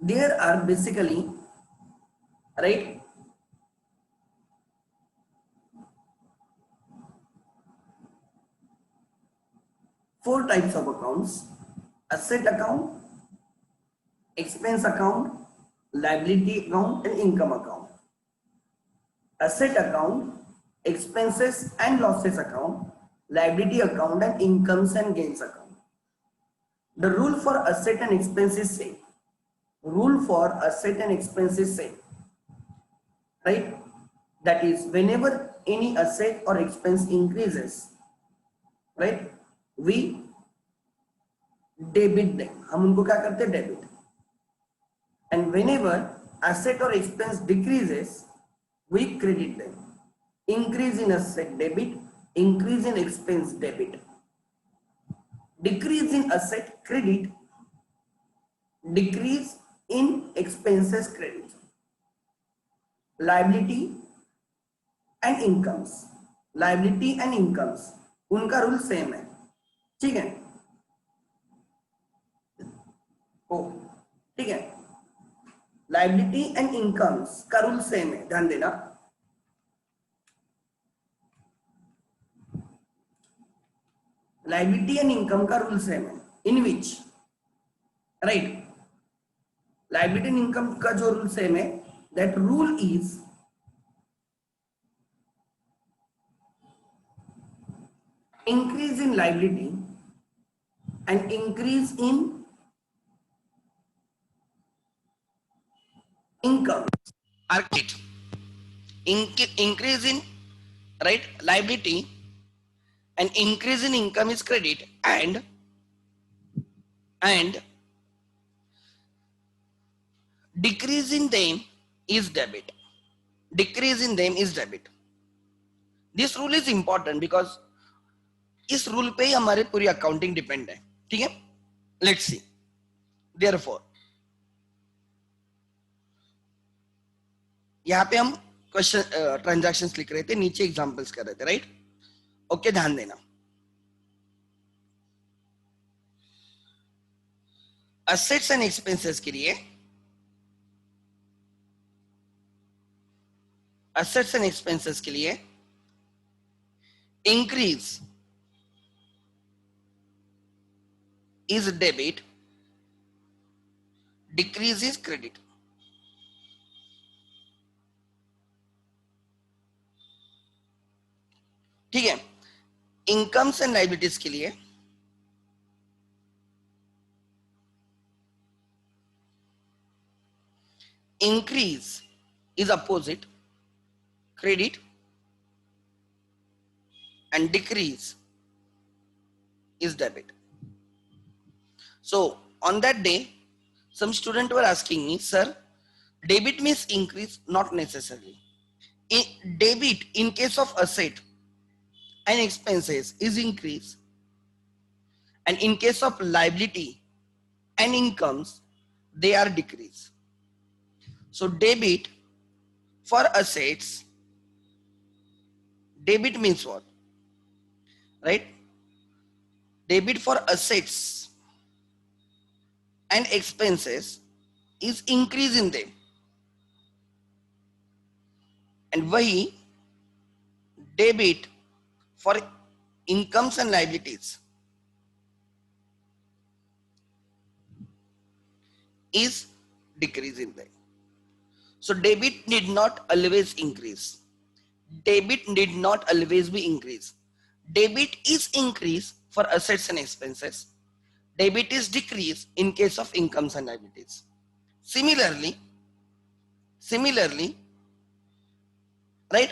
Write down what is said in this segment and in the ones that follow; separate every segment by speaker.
Speaker 1: there are basically, right, four types of accounts: asset account, expense account, liability account, and income account. Asset account, expenses and losses account, liability account, and incomes and gains account. The rule for asset and expenses say, rule for asset and expenses say, right, that is whenever any asset or expense increases, right, we debit them, हम उनको क्या करते हैं, debit. And whenever asset or expense decreases, we credit them. Increase in asset, debit; increase in expense, debit; decrease in asset, credit; decrease in expenses, credit. Liability and incomes, liability and incomes, उनका rule same है, ठीक है, ओ ठीक है, liability and incomes का rule same है, ध्यान देना. लाइबिलिटी एंड इनकम का रूल सेम है, इन विच, राइट, लाइबिलिटी एंड इनकम का जो रूल सेम है, that rule is increase in liability and increase in income are credit. Increase in, right, liability and increase in income is credit, and decrease in them is debit. Decrease in them is debit. This rule is important because इस rule पे ही हमारे पूरी accounting depend है, ठीक है. Let's see, therefore यहाँ पे हम क्वेश्चन ट्रांजैक्शंस लिख रहे थे, नीचे एग्जांपल्स कर रहे थे, राइट. ओके, ध्यान देना. असेट्स एंड एक्सपेंसेस के लिए, असेट्स एंड एक्सपेंसेस के लिए increase is debit, decrease is credit. ठीक है. इनकम्स एंड लाइबिलिटीज के लिए increase is opposite, credit, and decrease is debit. So on that day, some students were asking me, sir, debit means increase? Not necessarily. Debit in case of asset and expenses is increase, and in case of liability and incomes they are decrease. So debit for assets, debit means what, right? Debit for assets and expenses is increase in them, and वही debit for incomes and liabilities is decrease in them. So debit need not always increase. Debit need not always be increase. Debit is increase for assets and expenses. Debit is decrease in case of incomes and liabilities. Similarly, right?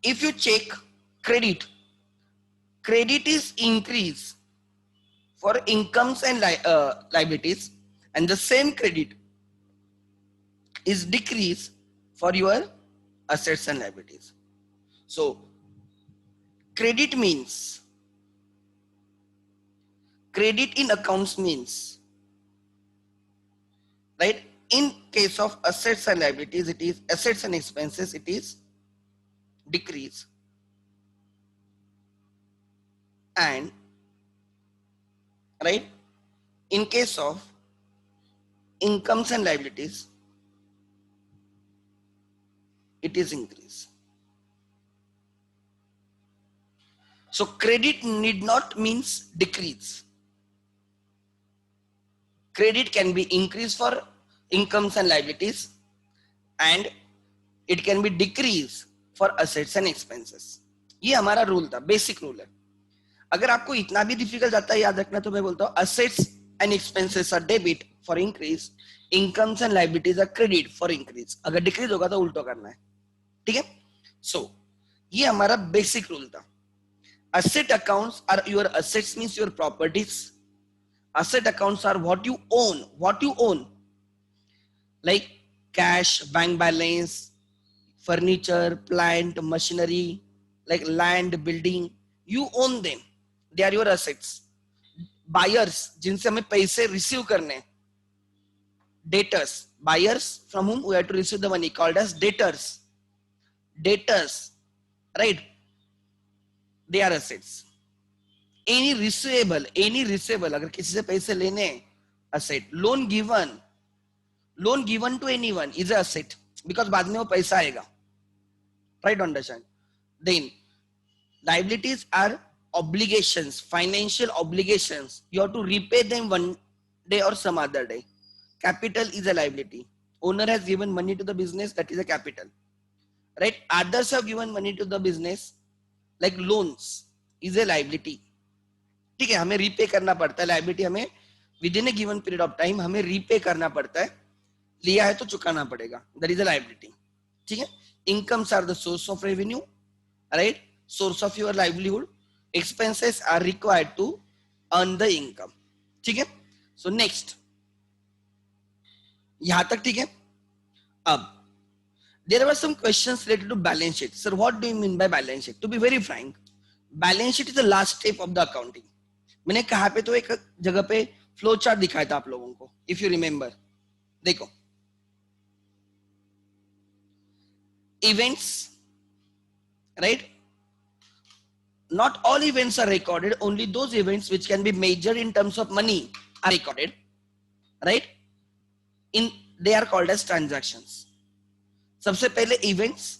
Speaker 1: If you check credit, credit is increase for incomes and liabilities, and the same credit is decrease for your assets and liabilities. So credit means, credit in accounts means, right, in case of assets and liabilities it is assets and expenses, it is decrease, and right, In case of incomes and liabilities, it is increase. So credit need not means decrease. Credit can be increased for incomes and liabilities, and it can be decreased for assets and expenses. ये हमारा rule था, basic rule है. अगर आपको इतना भी difficult जाता है याद रखना, तो मैं बोलता हूँ assets and expenses are debit for increase, incomes and liabilities are credit for increase. अगर डिक्रीज होगा तो उल्टो करना है. ठीक है. सो ये हमारा बेसिक रूल था. Asset accounts are your assets, means your properties. Asset accounts are what you own. What you own, like cash, bank balance, furniture, plant, machinery, like land, building. You own them. They are your assets. Buyers, जिनसे हमें पैसे receive करने. Debtors, buyers from whom we have to receive the money, called as debtors. Debtors, right? They are assets. Any receivable, अगर किसी से पैसे लेने, asset. Loan given to anyone is an asset, because बाद में वो पैसा आएगा. Try to understand. Then liabilities are obligations, financial obligations. You have to repay them one day or some other day. Capital is a liability. Owner has given money to the business, that is a capital. Right? Others have given money to the business, like loans is a liability. ठीक है, हमें repay करना पड़ता है. Liability हमें within a given period of time हमें repay करना पड़ता है. लिया है तो चुकाना पड़ेगा. That is a liability. ठीक है. Incomes are the source of revenue, right? Source of your livelihood. Expenses are required to earn the income. ठीक है. सो नेक्स्ट, यहां तक ठीक है. अब there were some questions related to balance sheet. Sir, what do you mean by balance sheet? To be very frank, balance sheet is the last step of the accounting. मैंने कहा पे तो एक जगह पे फ्लो चार्ट दिखाया था आप लोगों को, इफ यू रिमेंबर. देखो, events, right? Not all events are recorded, only those events which can be measured in terms of money are recorded, right? They are called as transactions. सबसे पहले events,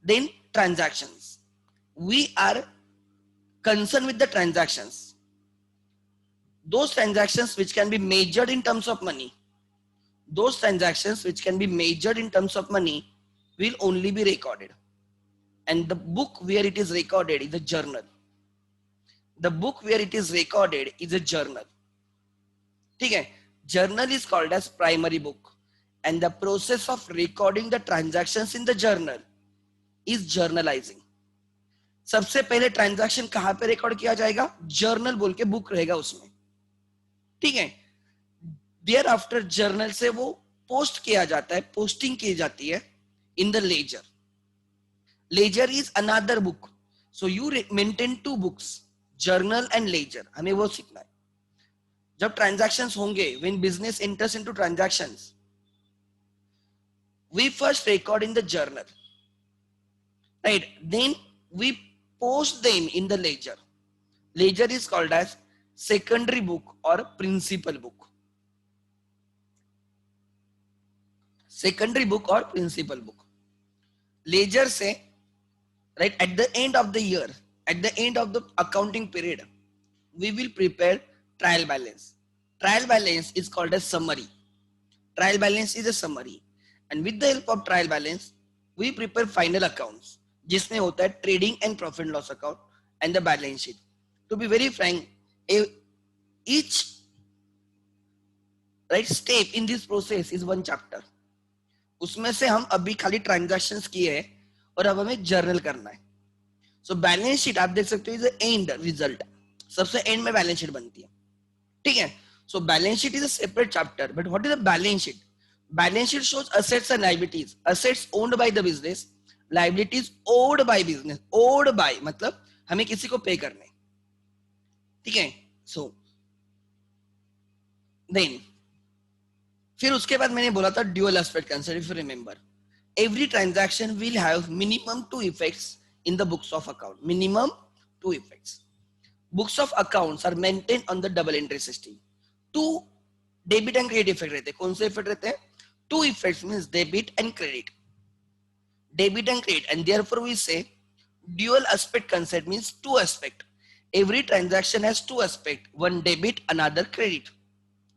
Speaker 1: then transactions. We are concerned with the transactions. Those transactions which can be measured in terms of money, those transactions which can be measured in terms of money will only be recorded. And the book where it is recorded is a journal. The book where it is recorded is a journal. ठीक है. Journal is called as primary book, and the process of recording the transactions in the journal is journalizing. सबसे पहले transaction कहां पे record किया जाएगा? Journal बोल के बुक रहेगा उसमें. ठीक है. देयर आफ्टर जर्नल से वो पोस्ट किया जाता है, पोस्टिंग की जाती है in the ledger. Ledger is another book. So you maintain two books, journal and ledger. हमें वो सीखना है. जब ट्रांजैक्शंस होंगे, when business enters into transactions, we first record in the journal, right? Then we post them in the ledger. Ledger is called as secondary book or principal book. Secondary book or principal book. Ledger से, right, at the end of the year, at the end of the accounting period, we will prepare trial balance. Trial balance is called as summary. Trial balance is a summary. And with the help of trial balance, we prepare final accounts, जिसमें होता है trading and profit and loss account and the balance sheet. To be very frank, each right step in this process is one chapter. उसमें से हम अभी खाली transactions किए हैं और अब हमें जर्नल करना है. सो बैलेंस शीट आप देख सकते हो इज एंड रिजल्ट. सबसे एंड में बैलेंस शीट बनती है. ठीक है. So balance sheet is a separate chapter. But what is the balance sheet? Balance sheet shows assets and liabilities. Assets owned by the business, liabilities owed by business. Owed by मतलब हमें किसी को पे करने. ठीक है. So then फिर उसके बाद मैंने बोला था dual aspect concept. If you remember, every transaction will have minimum 2 effects in the books of account. Minimum 2 effects. Books of accounts are maintained on the double entry system. Two debit and credit effect रहते हैं. कौन से effect रहते हैं? Two effects means debit and credit. Debit and credit, and therefore we say dual aspect concept means two aspect. Every transaction has two aspect, one debit, another credit.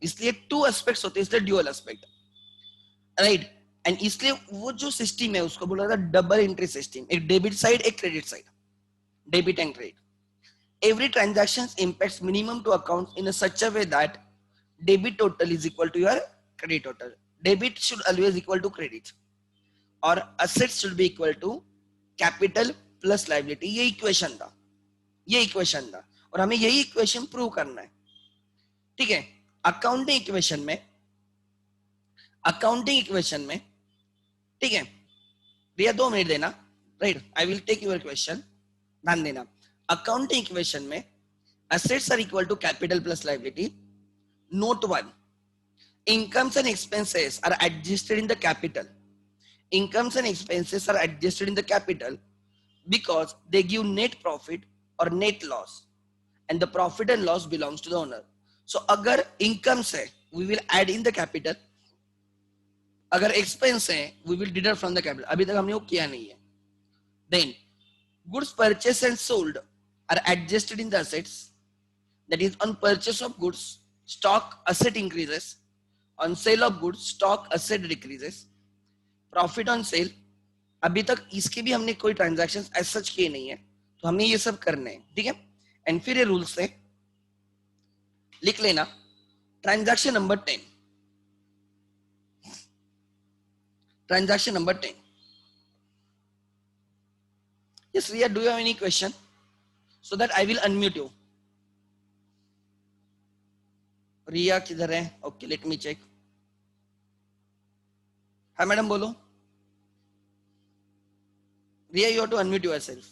Speaker 1: इसलिए two aspects होते हैं, इसलिए dual aspect, right? And इसलिए वो जो system है उसको बोला था डबल एंट्री सिस्टम. एक डेबिट साइड, एक credit side. Debit and credit. Every transaction impacts minimum to accounts in a such a way that debit total is equal to your credit total. Debit should always equal to credit. और assets should be equal to capital plus liability. ये equation था, ये equation था, और हमें यही equation prove करना है. ठीक है. अकाउंटिंग इक्वेशन में, अकाउंटिंग इक्वेशन में, ठीक है भैया 2 मिनट देना. Right, I will take your question, ध्यान देना. अकाउंटिंग इक्वेशन में assets are equal to capital plus liability. Note 1, incomes and expenses are adjusted in the capital. Incomes and expenses are adjusted in the capital because they give net profit or net loss, and the profit and loss belongs to the owner. So अगर incomes है we will add in the capital, अगर expense है we will deduct from the capital. अभी तक हमने वो किया नहीं है. Then goods purchased and sold are adjusted in the assets. That is, on purchase of goods stock asset increases, on sale of goods stock asset decreases. Profit on sale, अभी तक इसके भी हमने कोई ट्रांजैक्शंस एज सच किए नहीं है, तो हमें ये सब करने हैं. ठीक है. एंड फिर ये रूल्स से लिख लेना. Transaction number 10, transaction number 10. Yes Riya, do you have any question so that I will unmute you. Riya किधर है? Okay, let me check. हाँ मैडम बोलो. Riya, you have to unmute yourself.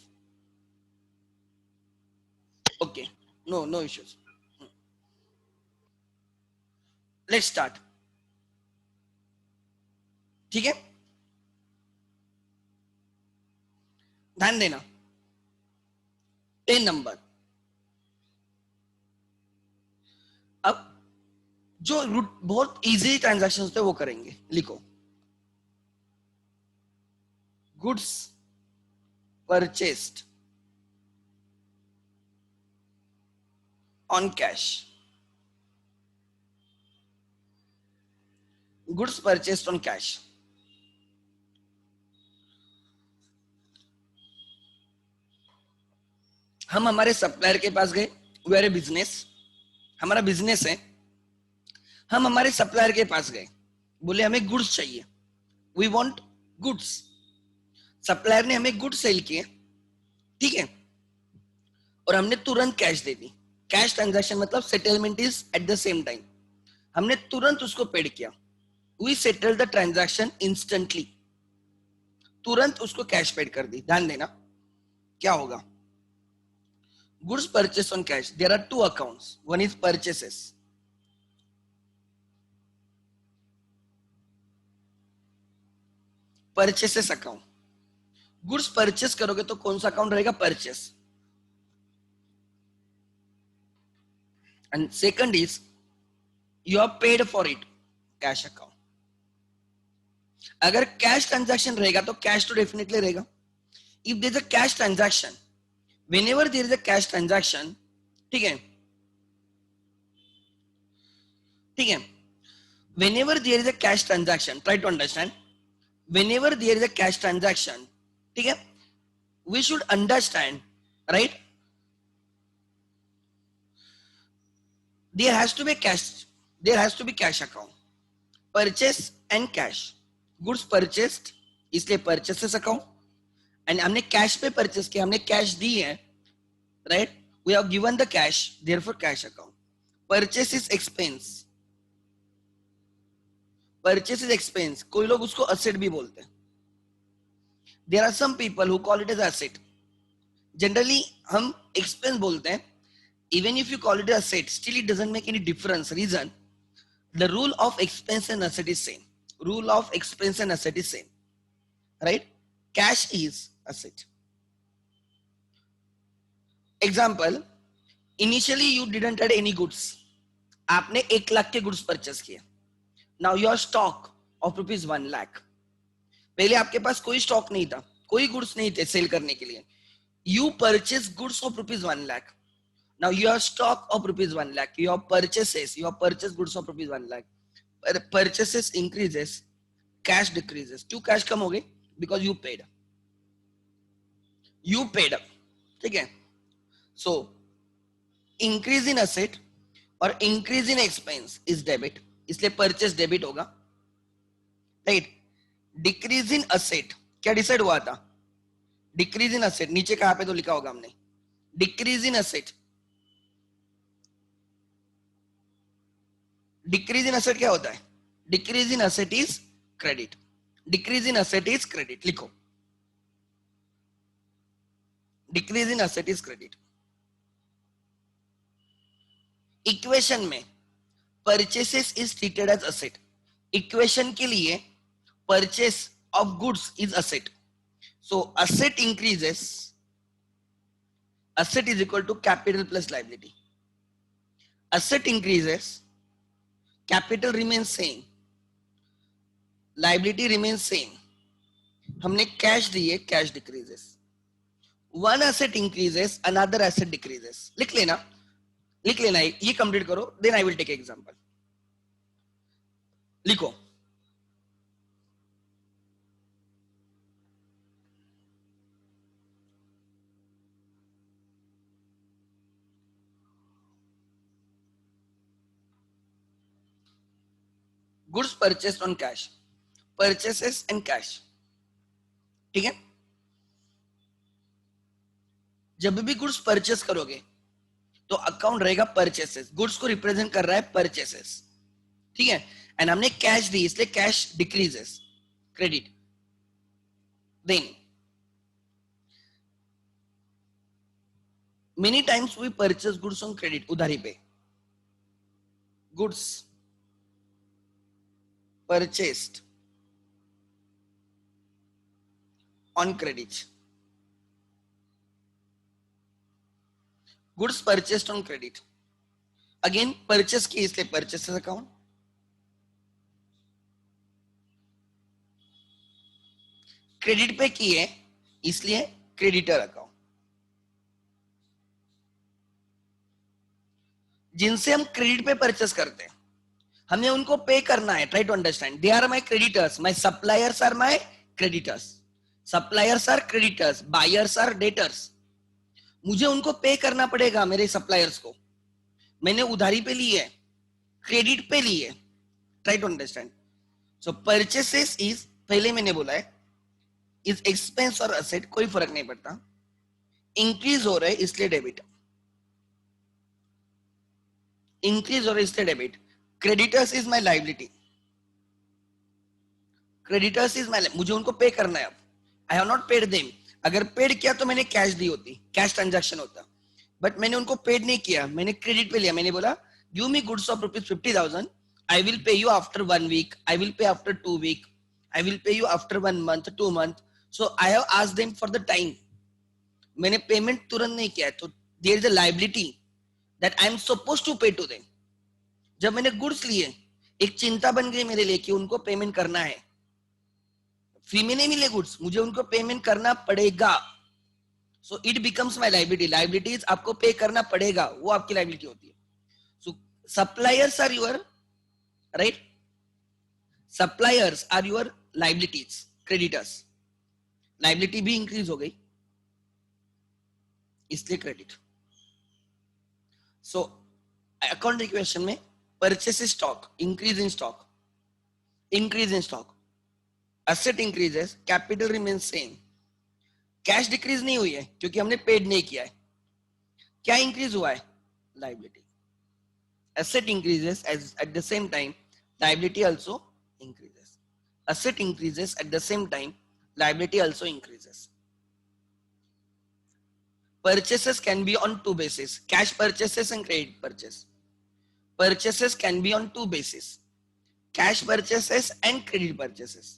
Speaker 1: Okay, no issues. Let's start. ठीक है, ध्यान देना. 10 number. अब जो बहुत इजी ट्रांजैक्शन होते हैं वो करेंगे. लिखो, goods purchased on cash. Goods purchased on cash. हम हमारे सप्लायर के पास गए. वी आर ए बिजनेस, हमारा बिजनेस है. हम हमारे सप्लायर के पास गए, बोले हमें गुड्स चाहिए, वी वांट गुड्स. सप्लायर ने हमें गुड्स सेल किए, ठीक है, और हमने तुरंत कैश दे दी. कैश ट्रांजैक्शन मतलब settlement is at the same time. हमने तुरंत उसको पेड किया. We settle the transaction instantly, तुरंत उसको कैश पेड कर दी. ध्यान देना क्या होगा. Goods purchase on cash, there are two accounts. One is purchases, purchases account. Goods purchase करोगे तो कौन सा अकाउंट रहेगा? Purchase. And second is you have paid for it, cash account. अगर कैश ट्रांजैक्शन रहेगा तो कैश तो डेफिनेटली रहेगा. If there is a cash transaction, whenever there is a cash transaction, ठीक है, ठीक है, whenever there is a cash transaction, try to understand, whenever there is a cash transaction, ठीक है, we should understand, right, there has to be cash, there has to be cash account. Purchase and cash, goods purchased इसलिए purchases account, and हमने cash पे purchase किया, हमने cash दी है, right, we have given the cash, therefore cash account. Purchase is expense, purchase is expense. कोई लोग उसको असेट भी बोलते हैं. There are some people who call it as asset. Generally हम एक्सपेंस बोलते हैं. Even if you call it asset, still it doesn't make any difference. Reason, the rule of expense and asset is same. Rule of expense and asset is same, right. Cash is asset. Example, initially you didn't add any goods, आपने 1 लाख के goods purchase किए. Now your stock of rupees 1 lakh. पहले आपके पास कोई stock नहीं था, कोई goods नहीं थे सेल करने के लिए. You purchase goods of rupees 1 lakh. Now your stock of rupees 1 lakh, your purchase goods of rupees 1 lakh. Purchases increases, cash decreases. क्यों कैश कम हो गई? Because you paid. ठीक है. सो इंक्रीज इन असेट और increase in expense is debit, इसलिए purchase debit होगा. Right. Decrease in asset क्या डिसाइड हुआ था? डिक्रीज इन असेट नीचे कहां पे तो लिखा होगा हमने. Decrease in asset, decrease in asset क्या होता है? Decrease in asset is credit. Decrease in asset is credit. लिखो, decrease in asset is credit. Equation में purchases is treated as asset. Equation के लिए purchase of goods is asset. So asset increases, asset is equal to capital plus liability. Asset increases, capital remains same, liability remains same. हमने cash दिए, cash decreases. One asset increases, another asset decreases. लिख लेना ये complete करो, then I will take example. लिखो, goods purchased on cash, purchases and cash. ठीक है. जब भी गुड्स परचेस करोगे तो अकाउंट रहेगा परचेसेस. गुड्स को रिप्रेजेंट कर रहा है परचेसेस. ठीक है. एंड हमने कैश दी, इसलिए cash decreases, credit. Then many times we purchase goods on credit, उधारी पे. Goods purchased on credit. Goods purchased on credit. Again purchase की, इसलिए परचेसेस अकाउंट. क्रेडिट पे किए, इसलिए क्रेडिटर अकाउंट. जिनसे हम क्रेडिट पे परचेस करते हैं, हमें उनको पे करना है. Try to understand. They are my creditors, my suppliers are my creditors. Suppliers are creditors, buyers are debtors. मुझे उनको पे करना पड़ेगा, मेरे सप्लायर्स को. मैंने उधारी पे ली है, क्रेडिट पे ली है. Try to understand. So purchases is, पहले मैंने बोला है, इज एक्सपेंस और असेट, कोई फर्क नहीं पड़ता. इंक्रीज हो रहा है इसलिए डेबिट, इंक्रीज हो रहा है इसलिए debit. Creditors is my liability, creditors is my, मुझे उनको पे करना है. अब I have not paid them. अगर पेड किया तो मैंने कैश दी होती, कैश ट्रांजैक्शन होता. बट मैंने उनको पेड नहीं किया, मैंने क्रेडिट पे लिया. मैंने बोला give me goods of rupees 50,000, I will pay you after 1 week, I will pay after 2 week, I will pay you after 1 month, 2 month. So I have asked them for the time. मैंने payment तुरंत नहीं किया, तो there is a liability that I am supposed to pay to them. जब मैंने goods लिए, एक चिंता बन गई मेरे लिए कि उनको पेमेंट करना है. फ्री में नहीं मिले गुड्स, मुझे उनको पेमेंट करना पड़ेगा. So it becomes my liability. Liabilities आपको पे करना पड़ेगा, वो आपकी लायबिलिटी होती है. So suppliers are your, right, suppliers are your liabilities, creditors. Liability भी इंक्रीज हो गई, इसलिए क्रेडिट. सो अकाउंट इक्वेशन में purchase stock, increase in stock, increase in stock. Asset increases, capital remains same. Cash decrease नहीं हुई है क्योंकि हमने पेड नहीं किया है. क्या इंक्रीज हुआ है? Liability. Asset increases eight the same time, liability also increases. Asset increases eight the same time, liability also increases. Purchases can be on two bases, cash purchases and credit purchase. Purchases can be on two bases, cash purchases and credit purchases.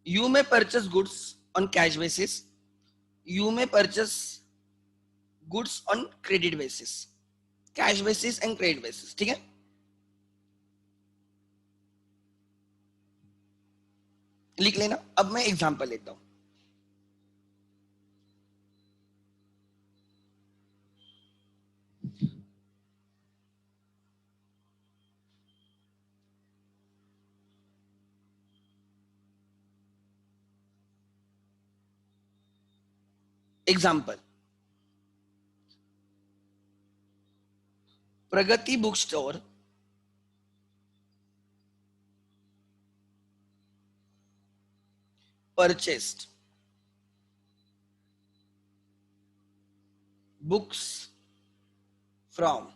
Speaker 1: You may purchase goods on cash basis, you may purchase goods on credit basis. Cash basis and credit basis, ठीक है। लिख लेना। अब मैं example लेता हूं। Example, Pragati book store purchased books from,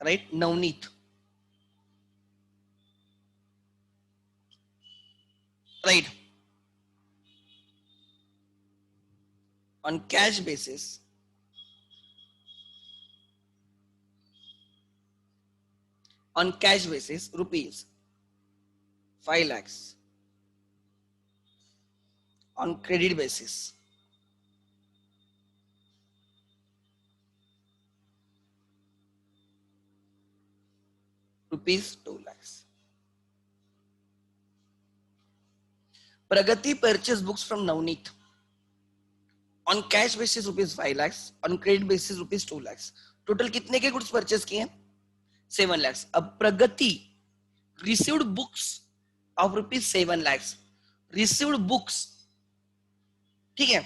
Speaker 1: right, Navneet, right, on cash basis, on cash basis rupees 5 lakhs, on credit basis rupees 2 lakhs. Pragati purchased books from Navneet on cash basis rupees 5 lakhs, on credit basis rupees 2 lakhs. Total कितने के goods purchase किए? 7 lakhs. अब प्रगति received books of rupees 7 lakhs, received books, ठीक है,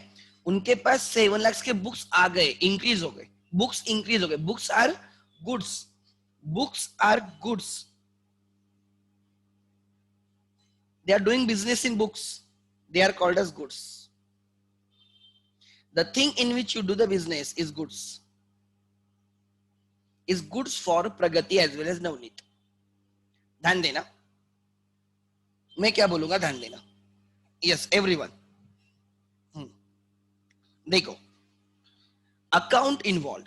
Speaker 1: उनके पास 7 lakhs के books आ गए, increase हो गए, बुक्स इंक्रीज हो गए, books are goods, books are goods, they are doing business in books, they are called as goods. The thing in which you do the business is goods, is goods for Pragati as well as Navneet. ध्यान देना, मैं क्या बोलूंगा, ध्यान देना. Yes everyone, देखो, account involve,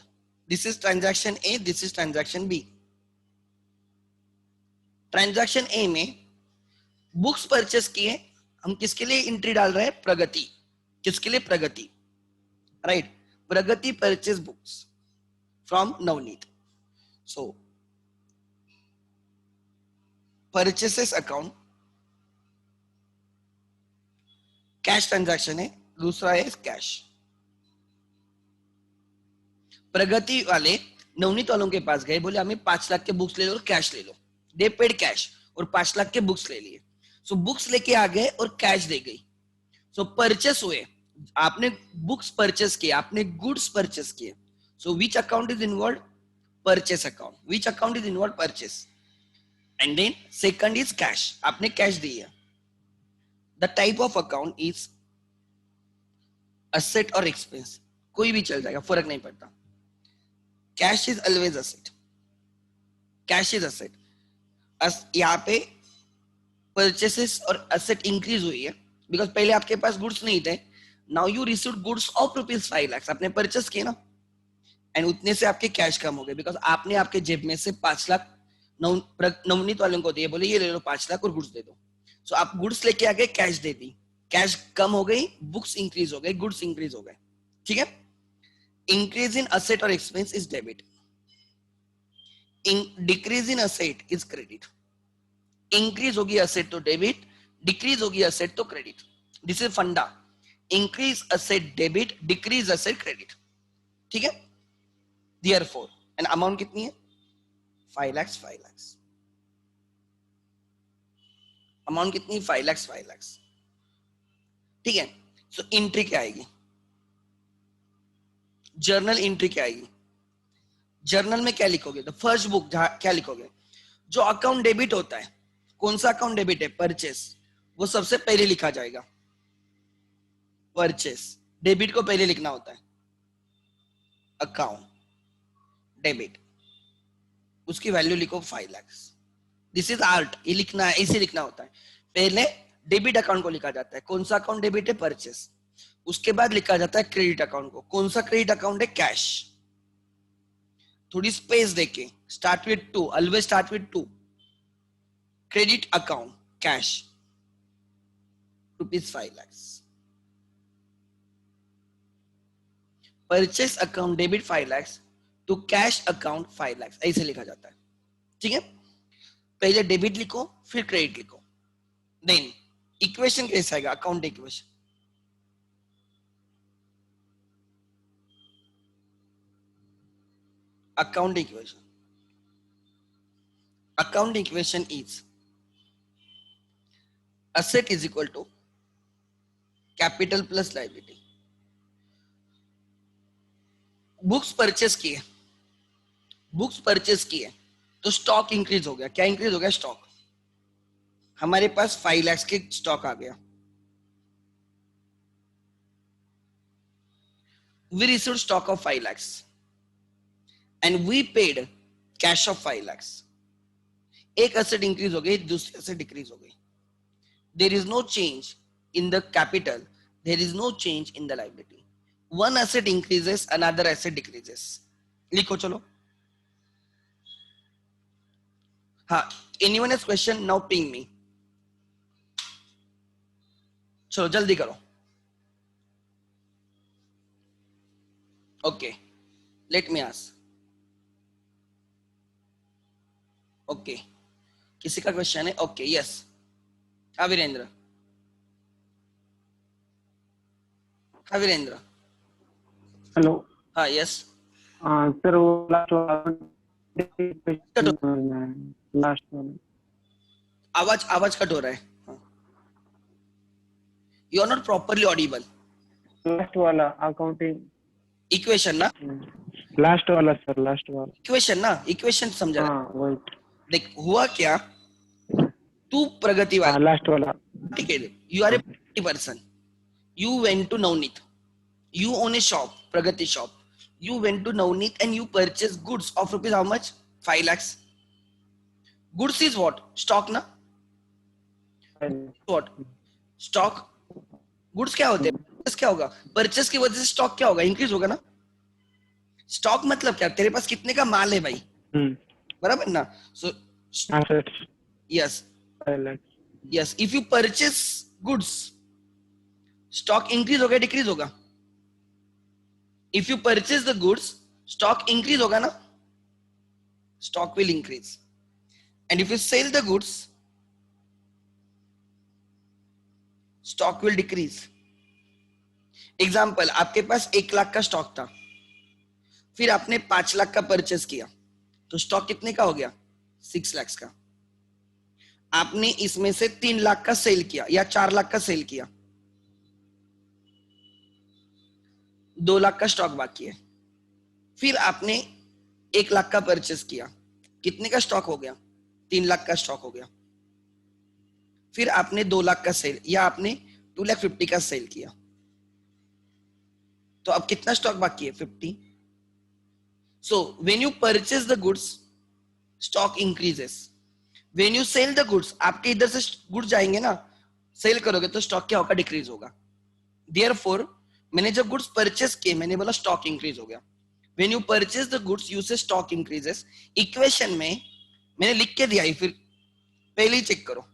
Speaker 1: this is transaction A, this is transaction B. Transaction A में books purchase किए, हम किसके लिए एंट्री डाल रहे हैं? प्रगति. किसके लिए? Pragati, right. Pragati purchase books from Navneet. So purchases account cash transaction है, दूसरा है कैश. प्रगति वाले नवनीत वालों के पास गए, बोले हमें 5 लाख के बुक्स ले लो और कैश ले लो. दे पेड कैश और 5 लाख के बुक्स ले लिए. सो बुक्स लेके आ गए और कैश दे गई. सो परचेस हुए, आपने बुक्स परचेस किए, आपने गुड्स परचेस किए. So which account is involve? Purchase account. Which account is involve? Purchase. And then second is cash, आपने कैश दिया. The type of account is asset और एक्सपेंस, कोई भी चल जाएगा, फर्क नहीं पड़ता. Cash is always asset, cash is asset. यहाँ पे परचेसेस और असेट इंक्रीज हुई है, बिकॉज पहले आपके पास गुड्स नहीं थे. Now you received goods of rupees 5 lakh, आपने परचेस किए ना, एंड उतने से आपके कैश कम हो गए, बिकॉज आपने आपके जेब में से 5 लाख नवनीत वालों को दिए, बोले ये ले लो 5 लाख और गुड्स दे दो. सो आप गुड्स लेके आ गए, कैश दे दी, कैश कम हो गई, बुक्स इंक्रीज हो गए, गुड्स इंक्रीज हो गए. ठीक है. इंक्रीज इन असेट और expense is debit, decrease in asset is credit. Increase होगी असेट तो डेबिट, डिक्रीज होगी असेट तो क्रेडिट. दिस इज फंडा. Increase asset debit, decrease asset credit. ठीक है. Therefore, एंड अमाउंट कितनी है? 5 lakhs, 5 lakhs. अमाउंट कितनी? 5 lakhs, 5 lakhs. ठीक है. सो एंट्री क्या आएगी? जर्नल एंट्री क्या आएगी? जर्नल में क्या लिखोगे? द फर्स्ट बुक, क्या लिखोगे? जो अकाउंट डेबिट होता है, कौन सा अकाउंट डेबिट है? परचेस, वो सबसे पहले लिखा जाएगा. परचेस, डेबिट को पहले लिखना होता है. अकाउंट डेबिट, उसकी वैल्यू लिखो 5 lakhs. दिस इज आर्ट, ये लिखना है, ऐसे लिखना होता है. पहले डेबिट अकाउंट को लिखा जाता है. कौन सा अकाउंट डेबिट है? परचेस. उसके बाद लिखा जाता है क्रेडिट अकाउंट को. कौन सा क्रेडिट अकाउंट है? कैश. थोड़ी स्पेस देके, start with 2, always start with 2. Credit account cash rupees 5 lakhs. Purchase account debit 5 lakhs, to cash account 5 lakh, ऐसे लिखा जाता है। ठीक है, पहले डेबिट लिखो फिर क्रेडिट लिखो। देन इक्वेशन कैसा आएगा, account equation, account equation, account equation is asset is equal to capital plus liability। Books purchase किए, बुक्स परचेस किए तो स्टॉक इंक्रीज हो गया। क्या इंक्रीज हो गया, स्टॉक। हमारे पास 5 लाख के स्टॉक आ गया। we received stock of 5 lakhs and we paid cash of 5 lakhs। एक एसेट इंक्रीज हो गई, दूसरी एसेट डिक्रीज हो गई। there is no change in the capital, there is no change in the liability। one asset increases, another asset decreases। लिखो चलो। हाँ, anyone has question, now ping me। चलो जल्दी करो। Okay, let me ask. Okay, किसी का question है? Okay, yes, हाँ वीरेंद्र, हाँ वीरेंद्र,
Speaker 2: हेलो।
Speaker 1: हाँ यस।
Speaker 2: सर वो लास्ट
Speaker 1: आवाज आवाज कट हो रहा है। You are not properly audible.
Speaker 2: Last वाला अकाउंटिंग
Speaker 1: इक्वेशन ना,
Speaker 2: लास्ट वाला सर, लास्ट वाला
Speaker 1: इक्वेशन ना, इक्वेशन समझा रहा है।
Speaker 2: हाँ वही।
Speaker 1: देख हुआ क्या, तू प्रगति वाला,
Speaker 2: लास्ट वाला।
Speaker 1: ठीक है, you are a person, you went to Navneet, you own a shop, Pragati shop, you went to Navneet and you purchased goods of rupees how much, 5 lakhs। goods is what, stock ना, what, stock। goods क्या होते हैं, purchase क्या होगा, purchase की वजह से stock क्या होगा, increase होगा ना। stock मतलब क्या, तेरे पास कितने का माल है भाई, बराबर ना। so yes, yes, if you purchase goods, stock increase होगा, decrease होगा। if you purchase the goods, stock increase होगा ना, stock will increase। and if you sell the goods, stock will decrease। Example, आपके पास 1 लाख का स्टॉक था, फिर आपने 5 लाख का परचेस किया, तो स्टॉक कितने का हो गया, 6 लाख का। आपने इसमें से 3 लाख का सेल किया या 4 लाख का सेल किया, 2 लाख का स्टॉक बाकी है। फिर आपने 1 लाख का परचेस किया, कितने का स्टॉक हो गया, 3 लाख का स्टॉक हो गया। फिर आपने 2 लाख का सेल या आपने 2,50,000 का सेल किया, तो अब कितना स्टॉक बाकी है, 50। So when you purchase the goods, stock increases. When you sell the goods, आपके इधर से गुड्स जाएंगे ना, सेल करोगे तो स्टॉक क्या होगा, डिक्रीज होगा। देयरफॉर मैंने जब गुड्स परचेस किए, मैंने बोला स्टॉक इंक्रीज हो गया। When you purchase the goods, you से स्टॉक इंक्रीजेस। इक्वेशन में मैंने लिख के दिया है, फिर पहले ही चेक करो।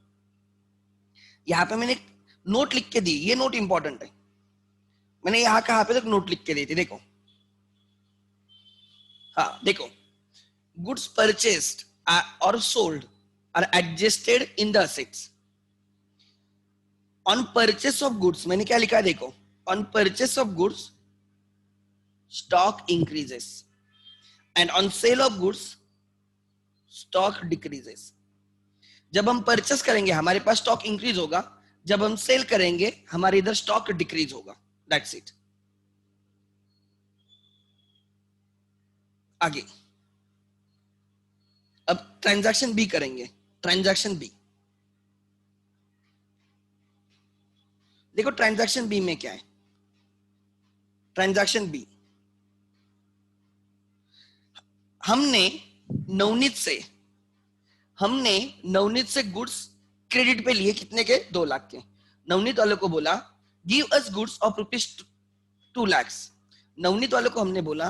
Speaker 1: यहाँ पे मैंने नोट लिख के दी, ये नोट इंपॉर्टेंट है। मैंने यहाँ कहाँ पे तक नोट लिख के दी थी, देखो। हाँ देखो, गुड्स परचेस्ड और sold are adjusted in the assets. On purchase of goods मैंने क्या लिखा है, देखो, on purchase of goods stock increases and on sell of goods stock decreases. जब हम परचेस करेंगे हमारे पास स्टॉक इंक्रीज होगा, जब हम सेल करेंगे हमारे इधर स्टॉक डिक्रीज होगा। That's it. आगे अब ट्रांजैक्शन बी करेंगे। ट्रांजैक्शन बी, देखो ट्रांजैक्शन बी में क्या है। ट्रांजैक्शन बी, हमने नवनीत से गुड्स क्रेडिट पे लिए, कितने के, 2 लाख के। नवनीत वालों को बोला give us goods of rupees 2 lakh. Navneet वालों को हमने बोला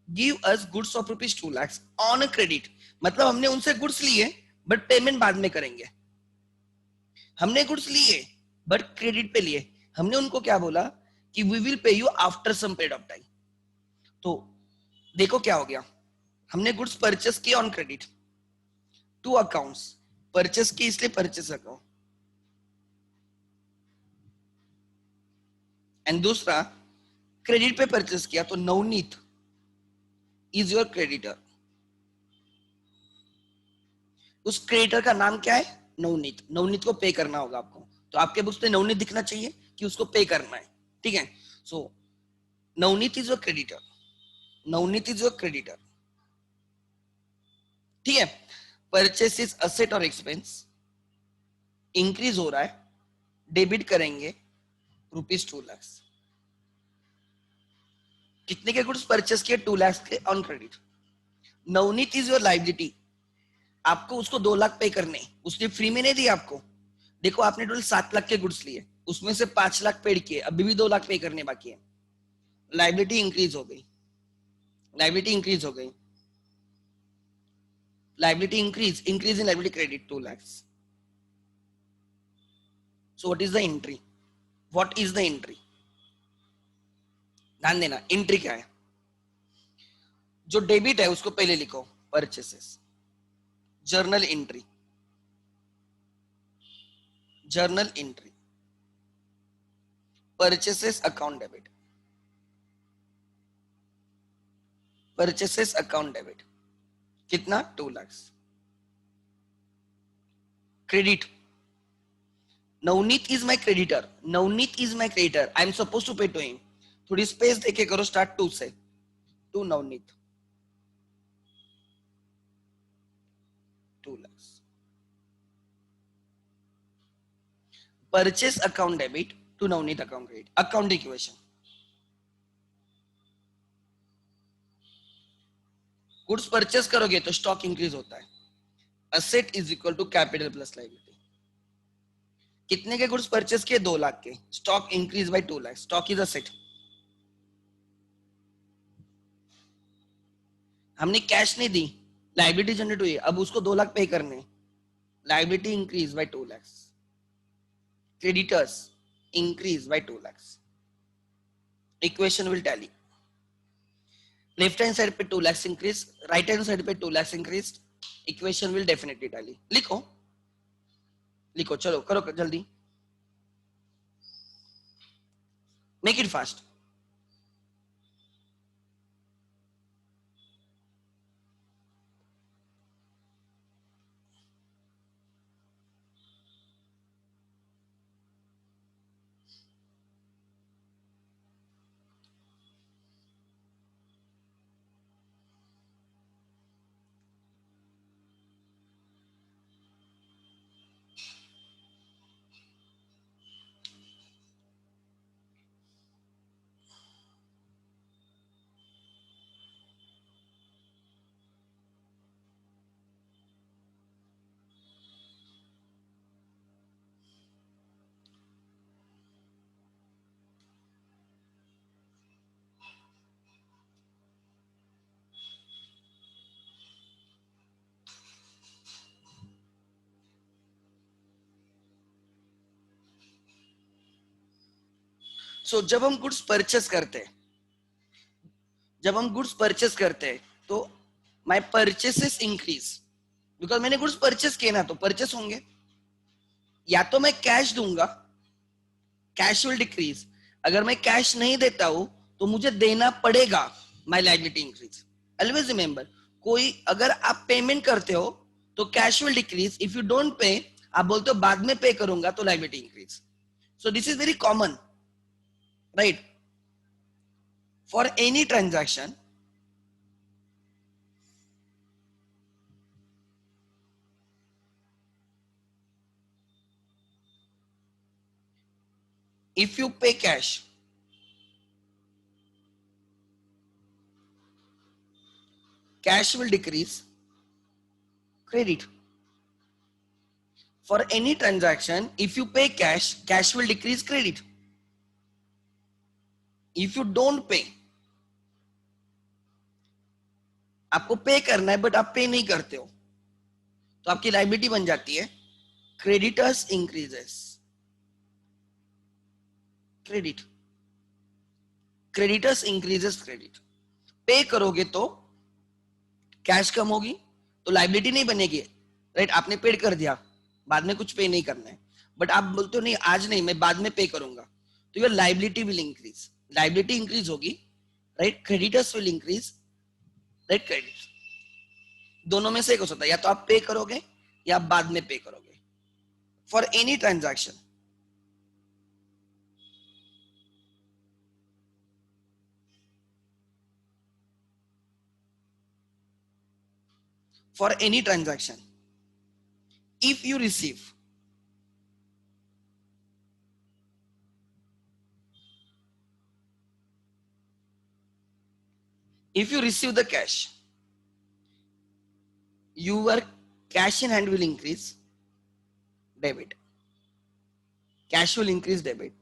Speaker 1: give us goods of rupees 2 lakh on credit, मतलब हमने उनसे गुड्स लिए बट पेमेंट बाद में करेंगे। हमने गुड्स लिए बट क्रेडिट पे लिए, हमने उनको क्या बोला कि we will pay you after some period of time. तो देखो क्या हो गया, हमने गुड्स परचेस किए on credit, two accounts, purchase की इसलिए परचेस अकाउंट, एंड दूसरा क्रेडिट पे परचेस किया तो नवनीत इज योर क्रेडिटर। उस क्रेडिटर का नाम क्या है? नवनीत। नवनीत को पे करना होगा आपको, तो आपके बुक्स में नवनीत दिखना चाहिए कि उसको पे करना है, ठीक है। So Navneet is your creditor, Navneet is your creditor, ठीक है। परचेस इज असेट और एक्सपेंस, इंक्रीज हो रहा है, डेबिट करेंगे ₹2 लाख। कितने के गुड्स परचेस किए? 2 लाख के on credit. Navneet is your liability, आपको उसको 2 लाख पे करने, उसने फ्री में नहीं दिया आपको। देखो आपने टोटल 7 लाख के गुड्स लिए, उसमें से 5 लाख पेड किए, अभी भी 2 लाख पे करने बाकी है। लाइबिलिटी इंक्रीज हो गई, लाइबिलिटी इंक्रीज हो गई, liability increase, increase in liability credit 2 lakh. So what is the entry? What is the entry? ध्यान देना, एंट्री क्या है? जो डेबिट है उसको पहले लिखो, purchases, journal entry, journal entry, purchases account debit, purchases account debit, कितना? 2 lakh. Credit, Navneet is my creditor, Navneet is my creditor, I am suppose to pay to him. थोड़ी स्पेस देके करो, स्टार्ट टू से, to Navneet, 2 lakh. Purchase account debit to Navneet account credit, account equation. Goods purchase करोगे तो stock increase होता है, asset is equal to capital plus liability. कितने के गुड्स परचेस किए? 2 लाख के, stock increase by 2 lakh, stock is asset. हमने कैश नहीं दी, लाइबिलिटी जनरेट हुई, अब उसको 2 लाख पे करने, liability increase by 2 lakh, creditors increase by 2 lakh. Equation will tally, left hand side पे 2 lakh increase, right hand side पे 2 lakh increase, equation will definitely tally. लिखो, लिखो, चलो करो जल्दी, मेक इट फास्ट। सो जब हम गुड्स परचेस करते हैं, जब हम गुड्स परचेस करते हैं तो माय परचेसेस इंक्रीज, बिकॉज मैंने गुड्स परचेस किए ना, तो परचेस होंगे। या तो मैं कैश दूंगा, कैश विल डिक्रीज, अगर मैं कैश नहीं देता हूं तो मुझे देना पड़ेगा, my liability increase. Always remember, कोई अगर आप पेमेंट करते हो तो cash will decrease, if you don't पे, आप बोलते हो बाद में पे करूंगा, तो liability increase. So this is very common, right, for any transaction. If you pay cash, cash will decrease, credit. For any transaction, if you pay cash, cash will decrease, credit. If you don't pay, आपको pay करना है but आप पे नहीं करते हो, तो आपकी लायबिलिटी बन जाती है creditors increases, credit, creditors increases credit. पे करोगे तो कैश कम होगी तो लाइबिलिटी नहीं बनेगी, राइट? आपने पेड कर दिया, बाद में कुछ पे नहीं करना है, बट आप बोलते हो नहीं आज नहीं, मैं बाद में पे करूंगा, तो your liability will increase, liability increase होगी, right? Creditors will increase, right? Credit दोनों में से एक हो सकता है, या तो आप पे करोगे या आप बाद में पे करोगे for any transaction. For any transaction, if you receive the cash, your cash in hand will increase, debit, cash will increase, debit.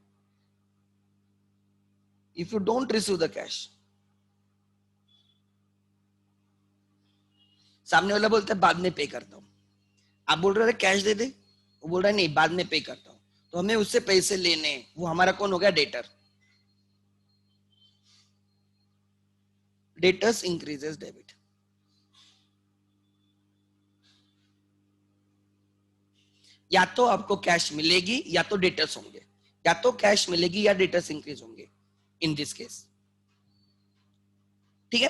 Speaker 1: If you don't receive the cash, सामने वाला बोलता है बाद में पे करता हूं, आप बोल रहे हो कैश दे दे, वो बोल रहा है नहीं बाद में पे करता हूं, तो हमें उससे पैसे लेने, वो हमारा कौन हो गया? डेटर। Debtors increases debit. या तो आपको कैश मिलेगी या तो डेटर्स होंगे, या तो कैश मिलेगी या डेटर्स इंक्रीज होंगे इन दिस केस, ठीक है?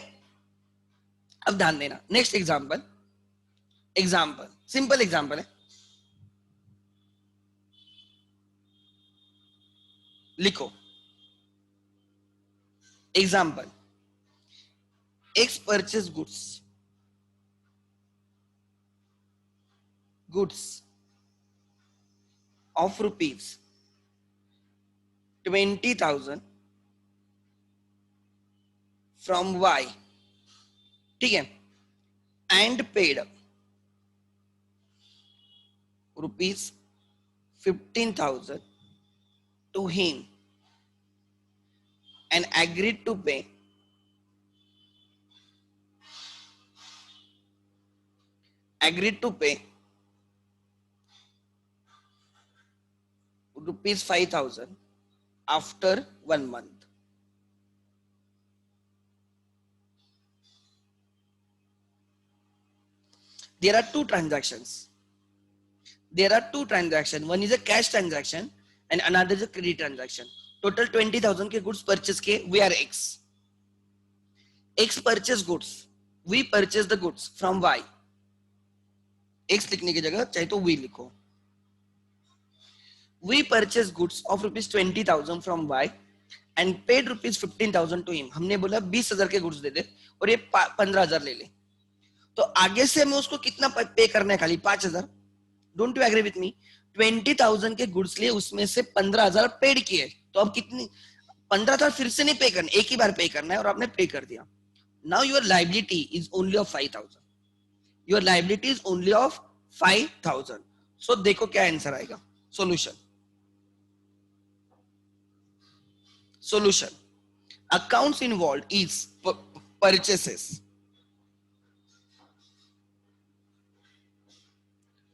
Speaker 1: अब ध्यान देना, नेक्स्ट एग्जांपल, सिंपल एग्जांपल है, लिखो example, x purchase goods of rupees 20,000 from Y, ठीक है, and paid rupees 15,000 to him and agreed to pay rupees 5,000 after 1 month. There are two transactions. One is a cash transaction and another is a credit transaction. Total 20,000 के goods purchase के we are X. X purchase goods. We purchase the goods from Y. X लिखने की जगह चाहे तो we लिखो. We purchase goods of rupees 20,000 from Y and paid rupees 15,000 to him. हमने बोला 20,000 के गुड्स दे दे और ये 15,000 ले ले, तो आगे से हमें उसको कितना पे करना है? खाली 5,000। Don't you agree with me? 20,000 के गुड्स लिए उसमें से 15,000 पेड किए, तो अब कितनी? 15,000 फिर से नहीं पे करना, एक ही बार पे करना है और आपने पे कर दिया। Now your liability is only of 5,000, your liability is only of 5,000। सो देखो क्या आंसर आएगा। Solution. Accounts involved is purchases.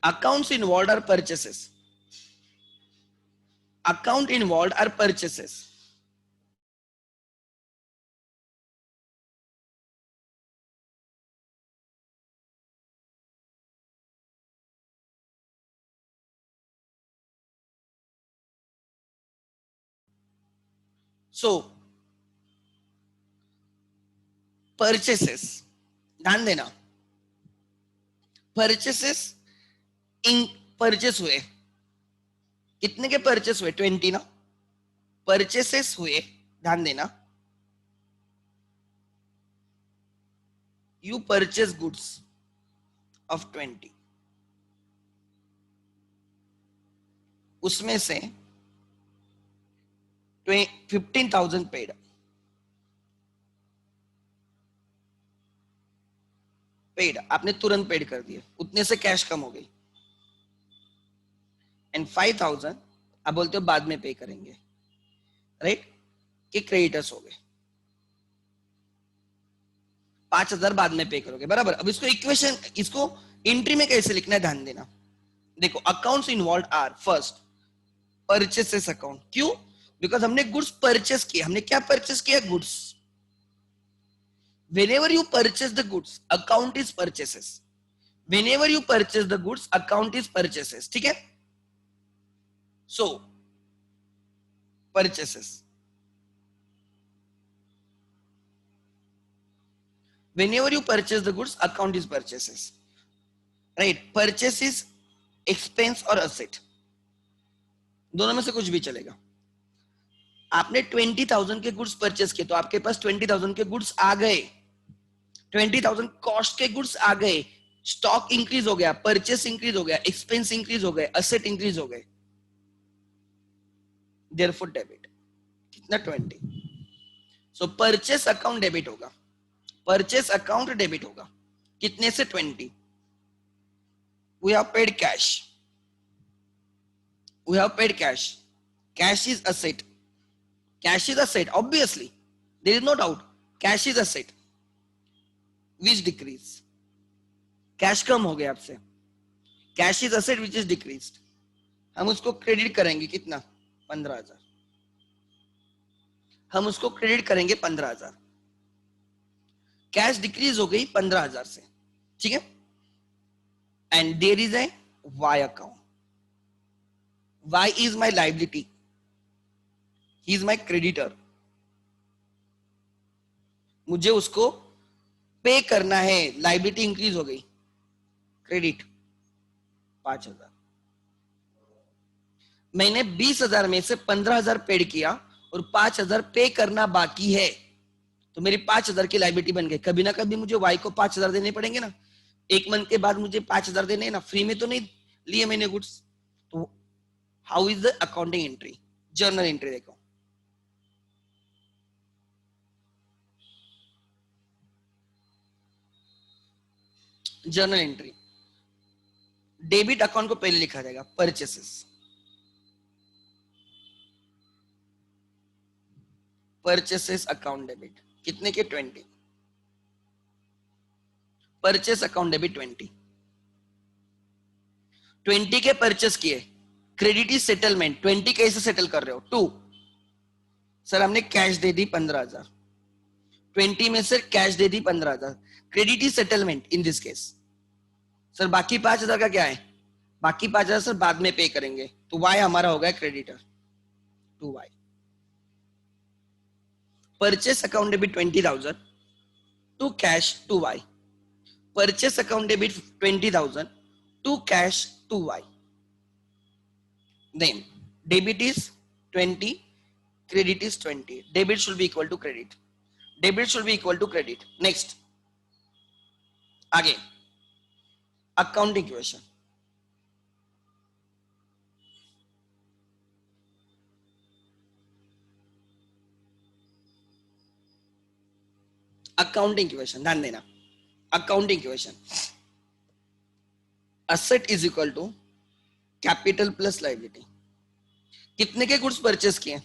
Speaker 1: Accounts involved are purchases. Account involved are purchases. So purchases, ध्यान देना, purchases इन परचेस हुए, कितने के परचेस हुए? 20 ना, परचेसेस हुए, ध्यान देना, यू परचेस गुड्स ऑफ 20, उसमें से 15,000 पेड, आपने तुरंत पेड कर दिए, उतने से कैश कम हो गई, एंड 5,000 आप बोलते हो बाद में पे करेंगे, राइट? कि क्रेडिटर्स हो गए, 5,000 बाद में पे करोगे, बराबर। अब इसको इक्वेशन, इसको एंट्री में कैसे लिखना है ध्यान देना। देखो accounts involve are first purchases account, क्यों? बिकॉज हमने गुड्स परचेस किए। हमने क्या परचेस किया? Goods. whenever you purchase the goods, account is purchases. Whenever you purchase the goods, account is purchases. ठीक है? So purchases. Whenever you purchase the goods, account is purchases. Right? Purchase is expense or asset. दोनों में से कुछ भी चलेगा. आपने 20,000 के गुड्स परचेस किए तो आपके पास 20,000 के गुड्स आ गए, 20,000 कॉस्ट के गुड्स आ गए, स्टॉक इंक्रीज हो गया, परचेस इंक्रीज हो गया, एक्सपेंस इंक्रीज हो गए, असेट इंक्रीज हो गए. देयरफॉर डेबिट कितना 20. सो परचेस अकाउंट डेबिट होगा, परचेस अकाउंट डेबिट होगा कितने से 20. We have paid cash, we have paid cash. Cash is asset, cash is asset, obviously there is no doubt. Cash is asset which decrease. Cash कम हो गया आपसे, cash is asset which is decreased. हम उसको credit करेंगे कितना 15,000. हम उसको क्रेडिट करेंगे 15,000. कैश डिक्रीज हो गई 15,000 से. ठीक है. And there is a Y account. Y is my liability, he is my creditor. मुझे उसको पे करना है, लाइबिलिटी इंक्रीज हो गई, क्रेडिट 5,000. मैंने 20,000 में से 15,000 पेड किया और 5,000 पे करना बाकी है, तो मेरी 5,000 की लाइबिलिटी बन गई. कभी ना कभी मुझे वाई को 5,000 देने पड़ेंगे ना. एक मंथ के बाद मुझे 5,000 देने हैं ना, फ्री में तो नहीं लिए मैंने गुड्स. तो how is the accounting entry, journal entry देखो. जर्नल एंट्री, डेबिट अकाउंट को पहले लिखा जाएगा, परचेसेस. परचेसेस अकाउंट डेबिट कितने के 20. परचेस अकाउंट डेबिट 20 के परचेस किए. Credit is settlement. 20 कैसे सेटल कर रहे हो 2. सर हमने कैश दे दी 15,000, 20 में से कैश दे दी 15,000. Credit is settlement in this case. Sir बाकी 5,000 का क्या है, बाकी 5,000 सर बाद में पे करेंगे, तो वाई हमारा हो गया creditor 2y. Purchase account debit 20,000 to cash 2y. Purchase account debit 20,000 to cash 2y. Then debit is 20, credit is 20. Debit should be equal to credit. Debit should be equal to credit. Next, again, accounting equation. Accounting equation, ध्यान देना. Accounting equation. Asset is equal to capital plus liability. कितने के goods purchase किए,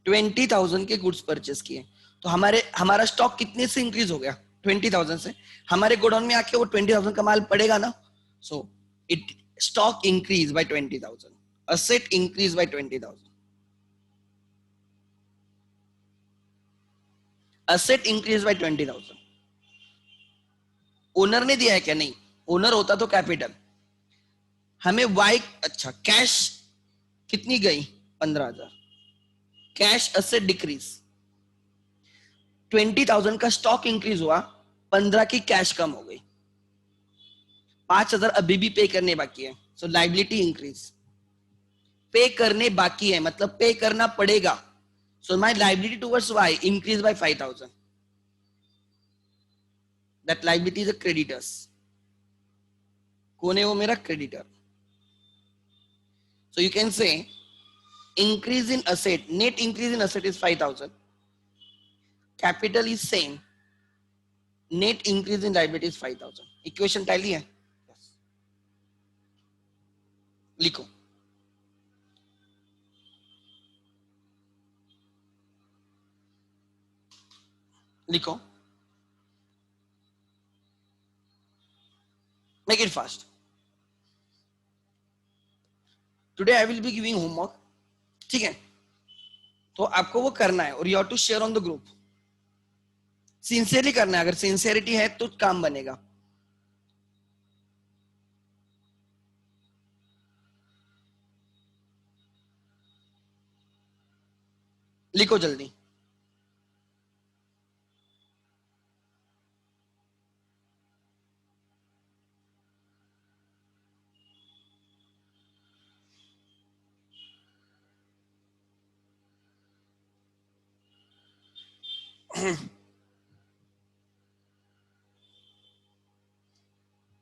Speaker 1: 20,000 के goods purchase किए. तो हमारा stock कितने से इंक्रीज हो गया 20,000 से. हमारे गोडाउन में आके वो 20,000 का माल पड़ेगा ना. So it stock increase by 20,000, asset increase by 20,000. Asset increase by 20,000. Owner ने दिया है क्या, नहीं. ओनर होता तो कैपिटल. हमें वाई, अच्छा कैश कितनी गई 15,000. कैश असेट डिक्रीज, 20,000 का स्टॉक इंक्रीज हुआ, 15 की कैश कम हो गई, 5,000 अभी भी पे करने बाकी है. So liability increase. पे करने बाकी है मतलब पे करना पड़ेगा. So my liability towards Y increase by 5,000. That liability is a creditors. कौन है वो, मेरा creditor. So you can say increase in asset, net increase in asset is 5,000. Capital is same. Net increase in liability is 5,000. Equation tally है. Yes. लिखो. लिखो. Make it fast. Today I will be giving homework. ठीक है. तो आपको वो करना है और you have to share on the group. Sincerely करना है, अगर सिंसियरिटी है तो काम बनेगा। लिखो जल्दी।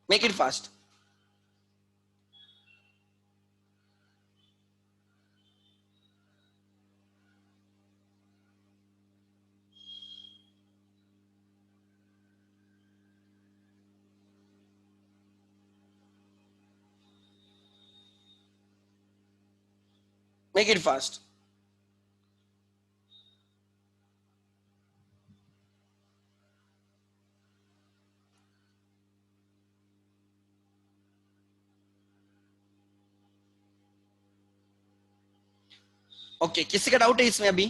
Speaker 1: Make it fast. Make it fast. Okay, किसी का डाउट है इसमें अभी?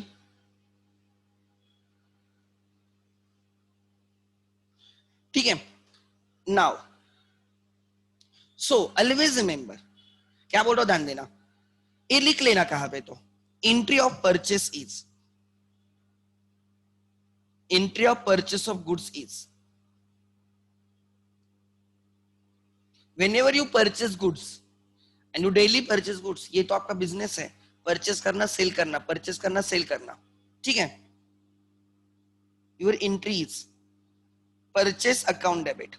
Speaker 1: ठीक है, नाउ सो ऑलवेज रिमेंबर, क्या बोल रहा हूं ध्यान देना, ये लिख लेना कहां पे, तो entry of purchase is, entry of purchase of goods is, whenever you purchase goods and you daily purchase goods, ये तो आपका बिजनेस है, परचेस करना सेल करना, परचेस करना सेल करना, ठीक है। Your entry is purchase account debit,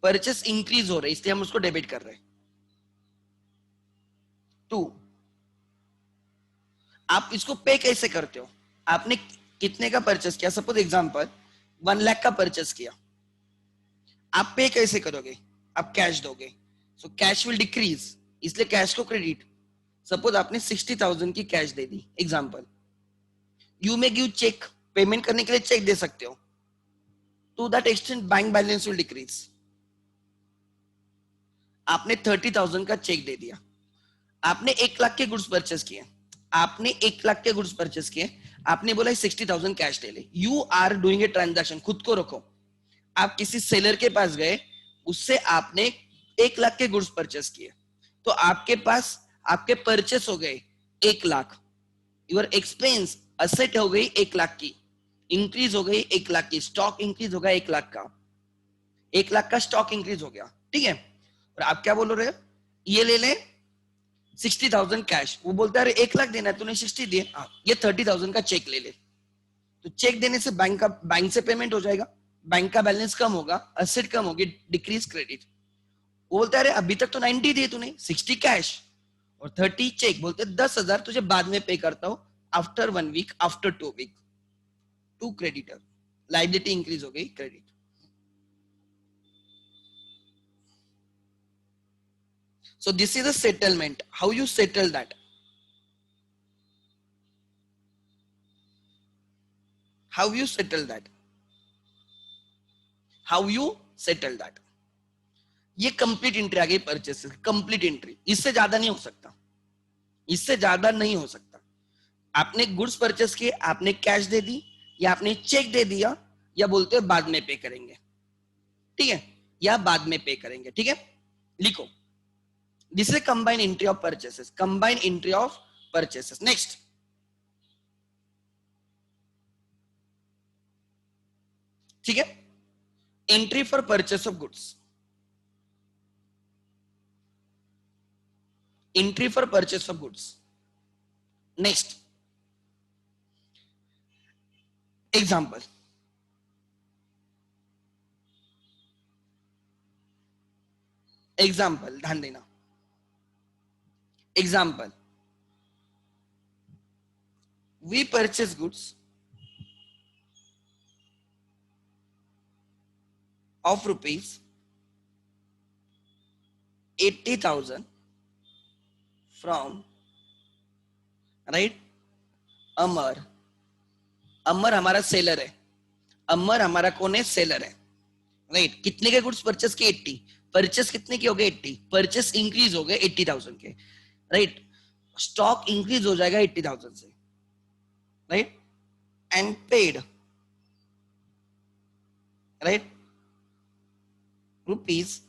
Speaker 1: purchase increase हो रहा है इसलिए हम उसको डेबिट कर रहे हैं। 2, आप इसको पे कैसे करते हो, आपने कितने का परचेस किया, सपोज एग्जांपल 1 लाख का परचेस किया, आप पे कैसे करोगे, आप कैश दोगे, सो कैश विल डिक्रीज, इसलिए कैश को क्रेडिट। सपोज आपने 60,000 की कैश दे दी example, you may give cheque, payment करने के लिए चेक दे सकते हो, to that extent bank balance will decrease. आपने 30,000 का चेक दे दिया, आपने 1 लाख के गुड्स परचेस किए, आपने 1 लाख के गुड्स परचेस किए, आपने बोला 60,000 कैश ले ले, you are doing a transaction, खुद को रखो, आप किसी सेलर के पास गए, उससे आपने 1 लाख के गुड्स परचेस किए, तो आपके पास आपके परचेस हो गए 1 लाख, योर एक्सपेंस असेट हो गई 1 लाख की, इंक्रीज हो गई 1 लाख की, स्टॉक इंक्रीज होगा 1 लाख का, 1 लाख का स्टॉक इंक्रीज हो गया, ठीक है। और आप क्या बोल रहे हो, ये ले ले 60,000 कैश, वो बोलता है अरे 1 लाख देना है, तूने 60 दिए, ये 30,000 का चेक ले ले, तो चेक देने से बैंक से पेमेंट हो जाएगा, बैंक का बैलेंस कम होगा, असेट कम होगी, डिक्रीज क्रेडिट। वो बोलता है अरे अभी तक तो 90 दिए तूने, 60 कैश और 30 चेक, बोलते 10,000 तुझे बाद में पे करता हूं, after 1 week, after 2 week, to creditor, liability increase हो गई, credit. So this is a settlement. How you settle that? How you settle that? How you settle that? ये कंप्लीट एंट्री आ गई परचेस, कंप्लीट एंट्री, इससे ज्यादा नहीं हो सकता, इससे ज्यादा नहीं हो सकता। आपने गुड्स परचेस किए, आपने कैश दे दी, या आपने चेक दे दिया, या बोलते हो बाद में पे करेंगे, ठीक है, या बाद में पे करेंगे, ठीक है। लिखो, this is combined entry of purchases, combined entry of purchases. Next, ठीक है, entry for purchase of goods, entry for purchase of goods. Next example, example ध्यान देना, example, we purchase goods of rupees 80,000 from, right, Amar, Amar हमारा seller है, अमर हमारा कौन है, seller है, राइट। कितने के गुड्स परचेस के, 80, परचेस कितने के हो गए, 80, परचेस इंक्रीज हो गए 80,000 के, राइट, स्टॉक इंक्रीज हो जाएगा 80,000 से, right. and paid, right, rupees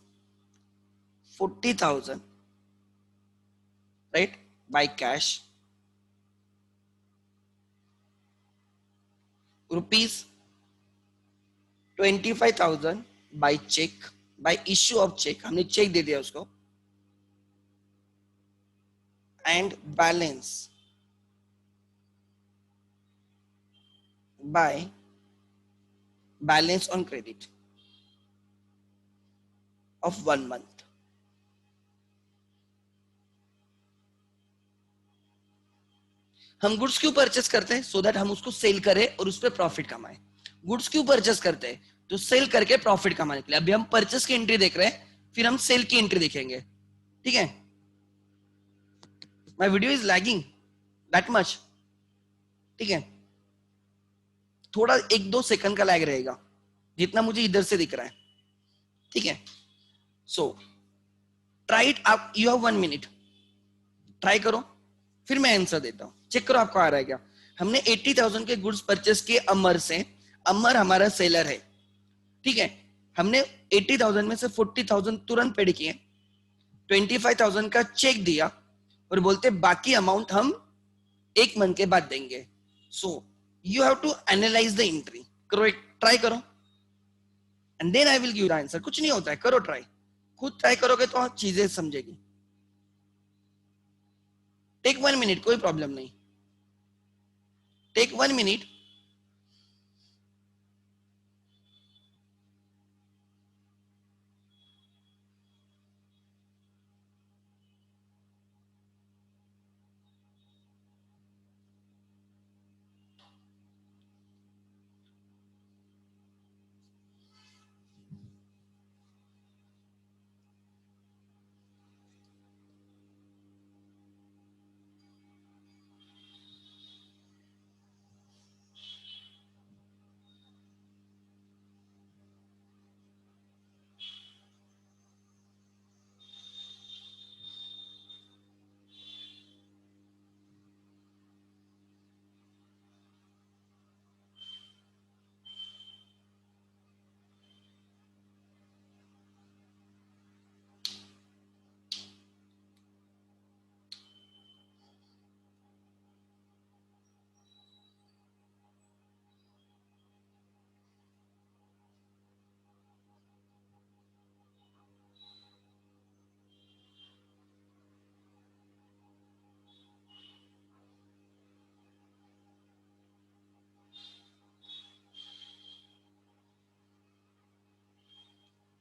Speaker 1: 40,000, right, by cash, rupees 25,000 by check, by issue of check, हमने चेक दे दिया उसको, and balance by balance on credit of 1 month. हम गुड्स क्यों परचेस करते हैं? सो दैट हम उसको सेल करें और उस पर प्रॉफिट कमाएं. गुड्स क्यों परचेस करते हैं? तो सेल करके प्रॉफिट कमाने के लिए. अभी हम परचेस की एंट्री देख रहे हैं, फिर हम सेल की एंट्री देखेंगे. ठीक है. My video is lagging that much. ठीक है, थोड़ा 1-2 सेकंड का लैग रहेगा जितना मुझे इधर से दिख रहा है. ठीक है. So try it. आप यू हैव 1 मिनट, ट्राई करो, फिर मैं आंसर देता हूं. चेक करो आपको आ रहा है क्या. हमने 80,000 के गुड्स परचेस किए अमर से. अमर हमारा सेलर है. ठीक है. हमने 80,000 में से 40,000 तुरंत पेड किए, 25,000 का चेक दिया और बोलते बाकी अमाउंट हम 1 मंथ के बाद देंगे. So you have to analyse the entry. करो, एक ट्राई करो and then I will give the answer. कुछ नहीं होता है, करो ट्राई. खुद ट्राई करोगे तो आप चीजें समझेगी. टेक 1 मिनट, कोई प्रॉब्लम नहीं. Take 1 minute.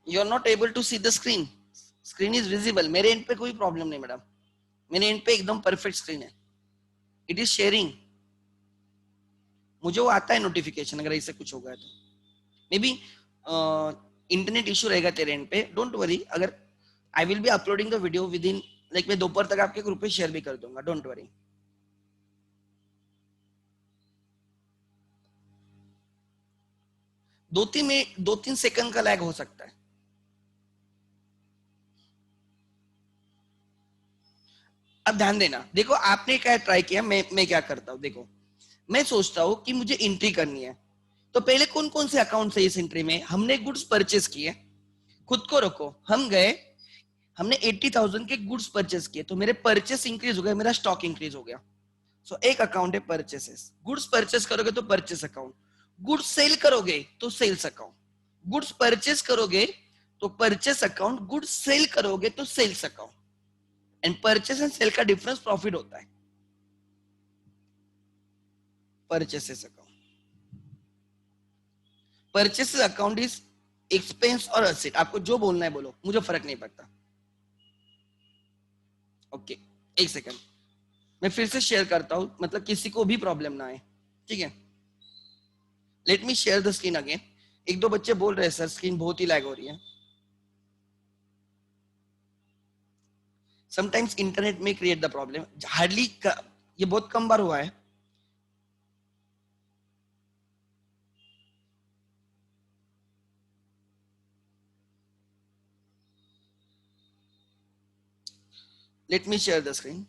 Speaker 1: You are not able to see the screen. Screen is visible. मेरे एंड पे कोई प्रॉब्लम नहीं मैडम. मेरे एंड पे एकदम परफेक्ट स्क्रीन है. It is sharing. मुझे वो आता है नोटिफिकेशन अगर ऐसे कुछ होगा तो. मे बी इंटरनेट इशू रहेगा तेरे एंड पे. Don't worry. अगर I will be uploading the video within like मैं दोपहर तक आपके ग्रुप पे शेयर भी कर दूंगा. Don't worry. दो तीन सेकंड का लैग हो सकता है. अब ध्यान देना. देखो आपने क्या ट्राई किया, मैं क्या करता हूँ. देखो मैं सोचता हूँ कि मुझे एंट्री करनी है, तो पहले कौन कौन से अकाउंट है इस एंट्री में. हमने गुड्स परचेस किए. खुद को रखो. हम गए, हमने 80,000 के गुड्स परचेस किए, तो मेरे परचेस इंक्रीज हो गया, मेरा स्टॉक इंक्रीज हो गया. सो एक अकाउंट है परचेसेस. गुड्स परचेस करोगे तो परचेस अकाउंट. गुड्स सेल करोगे तो सेल्स अकाउंट. गुड्स परचेस करोगे तो परचेस अकाउंट. गुड्स सेल करोगे तो sales account. And purchase and sell का डिफरेंस प्रॉफिट होता है. Purchases account. Purchases account is expense और असेट. आपको जो बोलना है बोलो, मुझे फर्क नहीं पड़ता. ओके, एक सेकंड. मैं फिर से शेयर करता हूं, मतलब किसी को भी प्रॉब्लम ना आए. ठीक है. Late me share the screen again. एक दो बच्चे बोल रहे हैं सर स्क्रीन बहुत ही लैग हो रही है. समटाइम्स इंटरनेट में क्रिएट द प्रॉब्लम. हार्डली, ये बहुत कम बार हुआ है. Late me share the screen.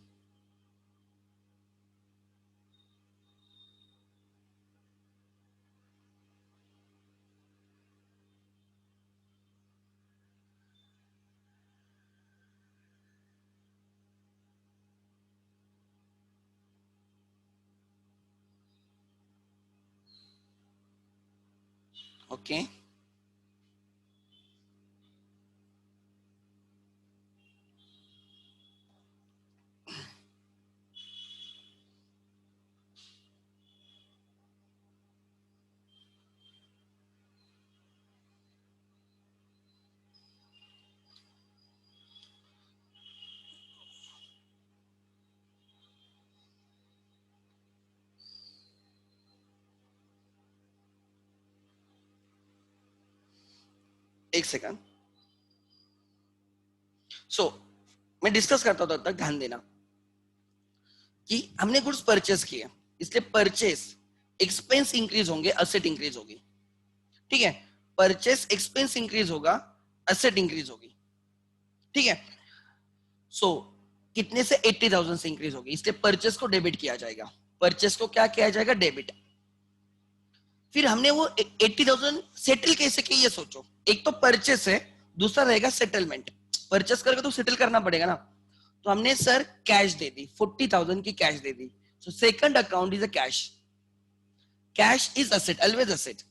Speaker 1: Okay एक सेकंड। सो मैं डिस्कस करता हूं, तब तक ध्यान देना कि हमने गुड्स परचेस किए, इसलिए परचेस एक्सपेंस इंक्रीज होंगे, असेट इंक्रीज होगी। ठीक है, परचेस एक्सपेंस इंक्रीज होगा, असेट इंक्रीज होगी। ठीक है, सो कितने से 80,000 से इंक्रीज होगी, इसलिए परचेस को डेबिट किया जाएगा। परचेस को क्या किया जाएगा, डेबिट। फिर हमने वो 80,000 सेटल कैसे किया, ये सोचो। एक तो परचेस है, दूसरा रहेगा सेटलमेंट। परचेस करके तो सेटल करना पड़ेगा ना, तो हमने सर कैश दे दी, 40,000 की कैश दे दी। So second account is a cash. Cash is asset, always asset.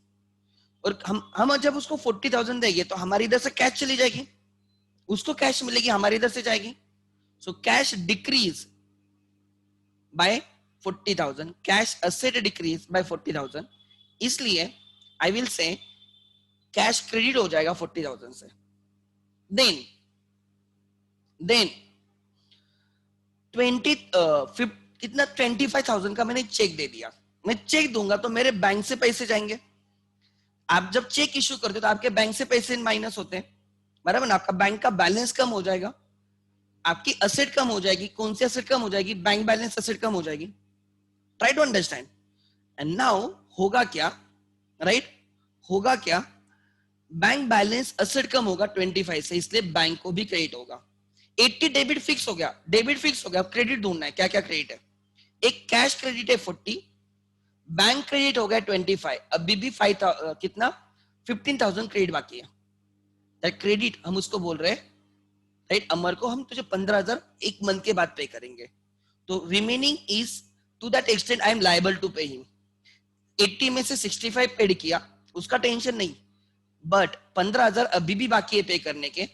Speaker 1: और हम जब उसको 40,000 देंगे तो हमारी इधर से कैश चली जाएगी, उसको कैश मिलेगी, हमारी इधर से जाएगी। So cash decrease by 40,000, cash asset decrease by 40,000। इसलिए I will say cash credit हो जाएगा 40,000 से। देन 25,000 का मैंने चेक दे दिया। मैं चेक दूंगा तो मेरे बैंक से पैसे जाएंगे। आप जब चेक इश्यू करते हो तो आपके बैंक से पैसे माइनस होते हैं, बराबर ना। आपका बैंक का बैलेंस कम हो जाएगा, आपकी असेट कम हो जाएगी। कौन सी असेट कम हो जाएगी, बैंक बैलेंस असेट कम हो जाएगी। Try to understand. And now होगा क्या, राइट होगा क्या, बैंक बैलेंस असेट कम होगा 25 से, इसलिए बैंक को भी क्रेडिट होगा। 80 डेबिट फिक्स हो गया, डेबिट फिक्स हो गया। क्रेडिट ढूंढना है, क्या क्या क्रेडिट है। एक कैश क्रेडिट है 40, बैंक क्रेडिट हो गया 25, अभी भी 5 कितना 15,000 क्रेडिट बाकी है। दैट क्रेडिट हम उसको बोल रहे हैं, राइट अमर को, हम तुझे 15,000 एक मंथ के बाद पे करेंगे। तो remaining is to that extent I am liable to pay him. 80 में से 65 पेड किया, उसका टेंशन नहीं, बट 15,000 अभी भी बाकी है पे करने के,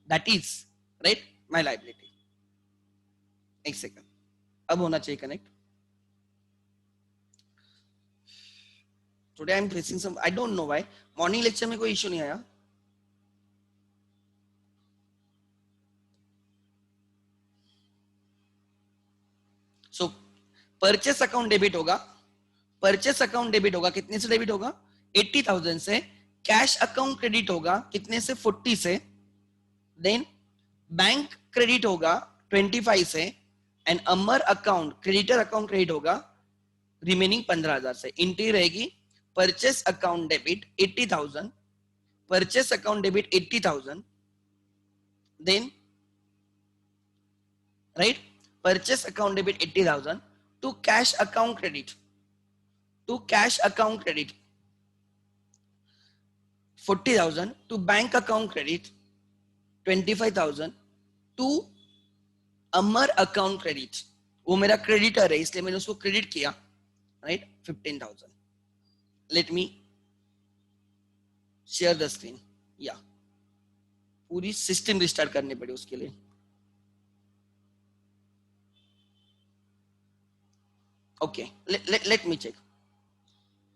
Speaker 1: that is right my liability. एक सेकंड, अब होना चाहिए connect. Today I am facing some, I don't know why, morning lecture में कोई इशू नहीं आया। सो परचेस अकाउंट डेबिट होगा, परचेस अकाउंट डेबिट होगा, कितने से डेबिट होगा, 80,000 से। कैश अकाउंट क्रेडिट होगा, कितने से, 40 से। देन बैंक क्रेडिट होगा 25 से। And Amar account, creditor account credit होगा रिमेनिंग 15,000 से। इंट्री रहेगी purchase account debit 80,000, purchase account debit 80,000, then right purchase account debit 80,000 to cash account credit, to cash account credit 40,000, to bank account credit 25,000, to Amar account credit, वो मेरा creditor है इसलिए मैंने उसको credit किया, right 15,000। Let me share the screen. या पूरी system restart करनी पड़ी उसके लिए। Okay, let me check.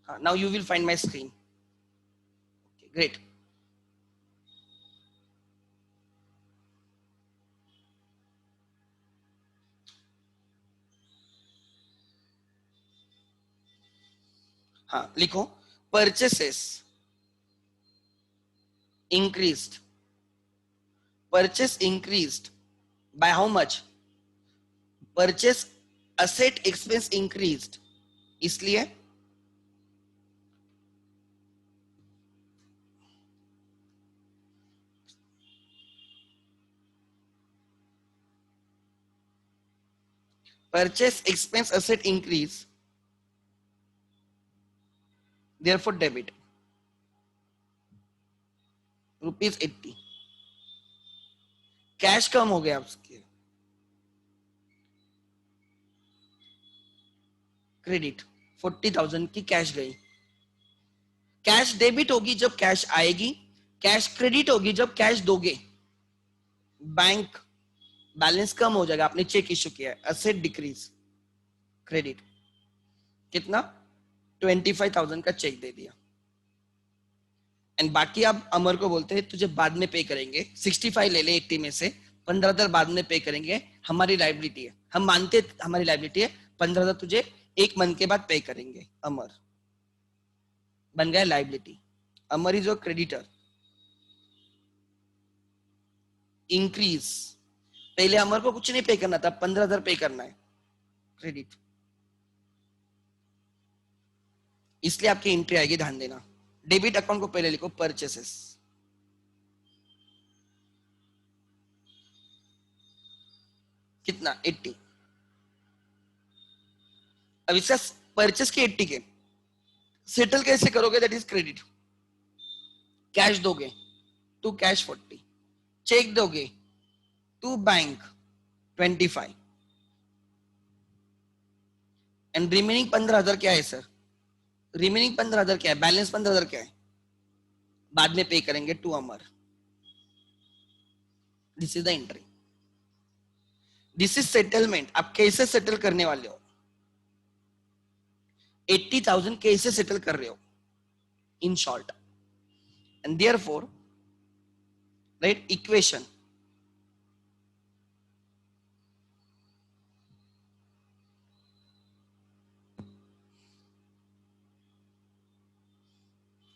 Speaker 1: Now you will find my screen. Great. हाँ लिखो, purchases increased, purchase increased by how much, purchase asset expense increased, इसलिए purchase expense asset increase, therefore debit ₹80। Cash कम हो गया उसके, क्रेडिट 40,000 की कैश गई। Cash debit होगी जब कैश आएगी, कैश क्रेडिट होगी जब कैश दोगे। बैंक बैलेंस कम हो जाएगा, आपने चेक इश्यू किया है, असेट डिक्रीज, क्रेडिट कितना 25,000 का चेक दे दिया, एंड बाकी आप अमर को बोलते हैं तुझे बाद में पे करेंगे, 65 ले ले 80 में से 15,000 बाद में पे करेंगे, हमारी लाइबिलिटी है, हम मानते हमारी लाइबिलिटी है, 15,000 तुझे एक मंथ के बाद पे करेंगे। अमर बन गया liability. Amar is your creditor. Increase, पहले अमर को कुछ नहीं पे करना था, 15,000 पे करना है, क्रेडिट, इसलिए आपकी एंट्री आएगी, ध्यान देना। डेबिट अकाउंट को पहले लिखो, परचेसेस, कितना 80। अब इसका परचेस के 80 के सेटल कैसे करोगे, दैट इज क्रेडिट। कैश दोगे टू कैश 40, चेक दोगे टू बैंक 25, एंड रिमेनिंग 15,000 क्या है सर? रिमेनिंग 15,000 क्या है? बैलेंस 15,000 क्या है? बाद में पे करेंगे to Amar. This is the entry, this is settlement. आप कैसे सेटल करने वाले हो? 80,000 कैसे सेटल कर रहे हो, in short, and therefore right equation,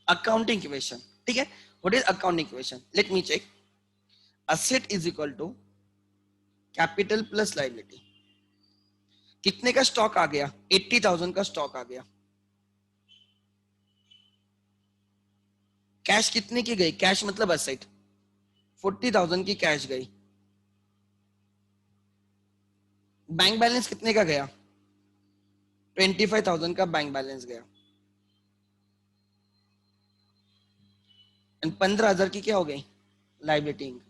Speaker 1: accounting equation, ठीक है। What is accounting equation? Let me check. Asset is equal to capital plus liability. कितने का स्टॉक आ गया? 80,000 का स्टॉक आ गया। कैश कितने की गई? कैश मतलब असेट 40,000 की कैश गई। बैंक बैलेंस कितने का गया? 25,000 का बैंक बैलेंस गया, एंड 15,000 की क्या हो गई? Liability increase.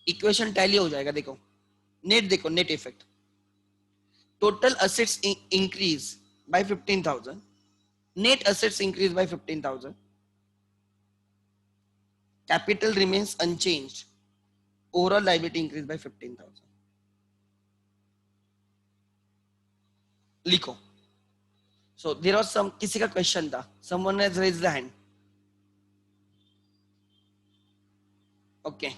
Speaker 1: इक्वेशन टैली हो जाएगा, देखो नेट, देखो net effect. Total assets increase by 15,000, net assets increase by 15,000, capital remains unchanged, overall liability increased by 15,000. लिखो। So there was some, किसी का क्वेश्चन था, someone has raised the hand. Okay,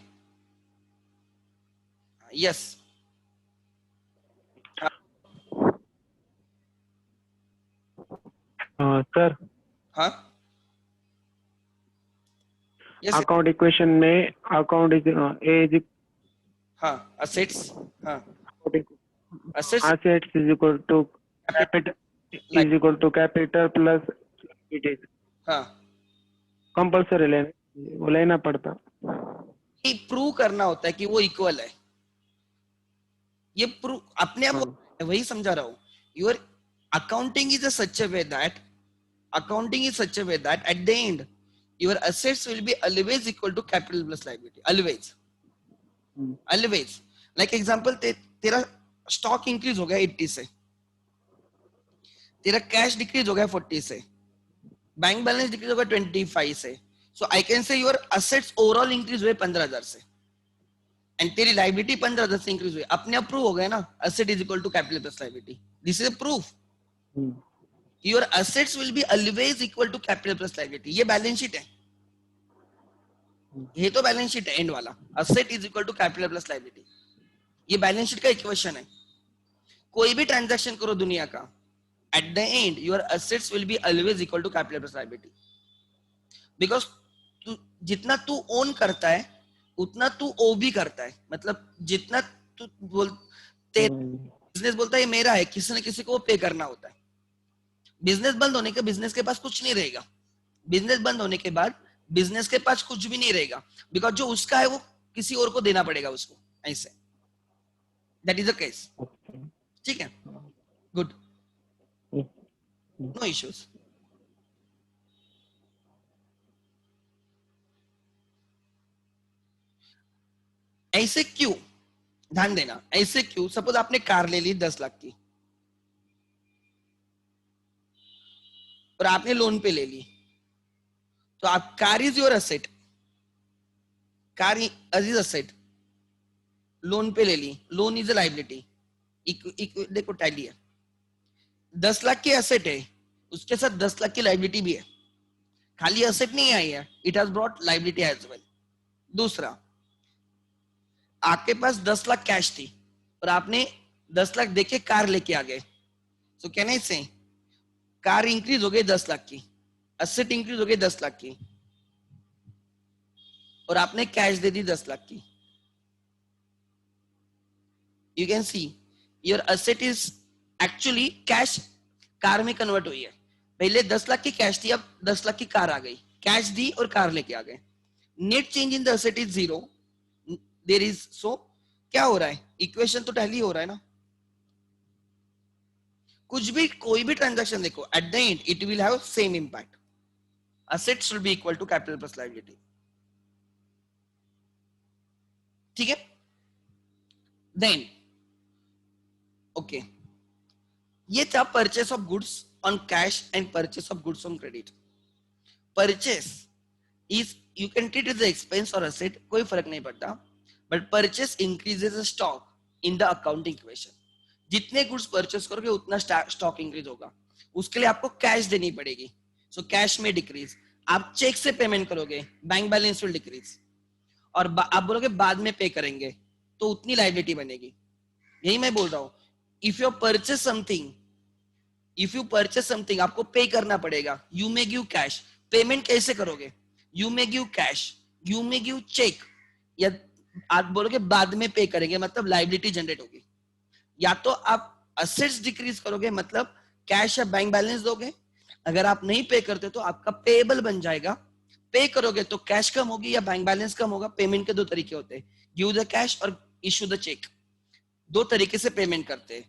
Speaker 1: yes.
Speaker 2: Sir
Speaker 1: हाँ yes,
Speaker 2: account equation में account is
Speaker 1: हाँ assets, हाँ assets,
Speaker 2: assets is equal to capital
Speaker 1: like,
Speaker 2: is equal to capital plus it is
Speaker 1: हाँ
Speaker 2: compulsory लेना, वो लेना पड़ता।
Speaker 1: ये प्रूव करना होता है कि वो इक्वल है, ये प्रूव अपने आप, वही समझा रहा हूँ। Your accounting is such a way that, accounting is such a way that at the end your assets will be always equal to capital plus liability, always, always. Like example, तेरा stock increase हो गया 80 से, तेरा cash decrease हो गया 40 से, bank balance decrease हो गया 25 से, so I can say your assets overall increase हुए 15,000 से, एंड तेरी लाइबिलिटी 15,000 से इंक्रीज हुई। अपने आप प्रूव हो गया ना, asset is equal to capital plus liability. This is a proof. Your assets will be always equal to capital plus liability. ये बैलेंस शीट है, ये तो बैलेंस शीट है एंड वाला, asset is equal to capital plus liability, ये balance sheet का equation है। कोई भी ट्रांजैक्शन करो दुनिया का, at the end your assets will be always equal to capital plus liability, because जितना तू ओन करता है उतना तू ओ भी करता है। मतलब जितना तू बिजनेस बोलता है ये मेरा है, किसी न किसी को पे करना होता है। बिजनेस बंद होने के बिजनेस के पास कुछ नहीं रहेगा, बिजनेस बंद होने के बाद बिजनेस के पास कुछ भी नहीं रहेगा, बिकॉज जो उसका है वो किसी और को देना पड़ेगा उसको, ऐसे। दैट इज द केस, ठीक है, गुड, नो इश्यूज। ऐसे क्यों, ध्यान देना, ऐसे क्यों? सपोज आपने कार ले ली 10 लाख की,
Speaker 3: और आपने लोन पे ले ली, तो आप car is your asset, car is asset, loan पे ले ली, लोन इज अ लाइबिलिटी। देखो टैली है, 10 लाख की एसेट है, उसके साथ 10 लाख की लाइबिलिटी भी है, खाली एसेट नहीं आई है, it has brought liability as well. दूसरा, आपके पास 10 लाख कैश थी और आपने 10 लाख देके कार लेके आ गए, सो कैन आई से कार इंक्रीज हो गई 10 लाख की, एसेट इंक्रीज हो गई 10 लाख की, और आपने कैश दे दी 10 लाख की। You can see your asset is actually cash car में कन्वर्ट हुई है। पहले 10 लाख की कैश थी, अब 10 लाख की कार आ गई, कैश दी और कार लेके आ गए, net change in the asset is 0, there is, so क्या हो रहा है, इक्वेशन तो टैली हो रहा है ना। कुछ भी कोई भी ट्रांजैक्शन देखो, eight the and it will have same impact, assets should be equal to capital plus liability, ठीक है। देन ओके, ये था purchase of goods on cash and purchase of goods on credit. Purchase is you can treat is expense और asset, कोई फर्क नहीं पड़ता, but purchase increases stock in the accounting equation. जितने गुड्स परचेस करोगे उतना स्टॉक इंक्रीज होगा, उसके लिए आपको कैश देनी पड़ेगी, सो कैश में डिक्रीज। आप चेक से पेमेंट करोगे, बैंक बैलेंस विल डिक्रीज, और आप बोलोगे बाद में पे करेंगे, तो उतनी लायबिलिटी बनेगी। यही मैं बोल रहा हूं, if you purchase something, if you purchase something आपको पे करना पड़ेगा, you may give cash. Payment कैसे करोगे, you may give cash, you may give cheque, या आप बोलोगे बाद में पे करेंगे, मतलब लायबिलिटी जनरेट होगी। या तो आप असेट्स डिक्रीज करोगे, मतलब कैश या बैंक बैलेंस दोगे, अगर आप नहीं पे करते तो आपका पेएबल बन जाएगा। पे करोगे तो कैश कम होगी या बैंक बैलेंस कम होगा। पेमेंट के दो तरीके होते हैं, गिव द कैश और इशू द चेक, दो तरीके से पेमेंट करते हैं।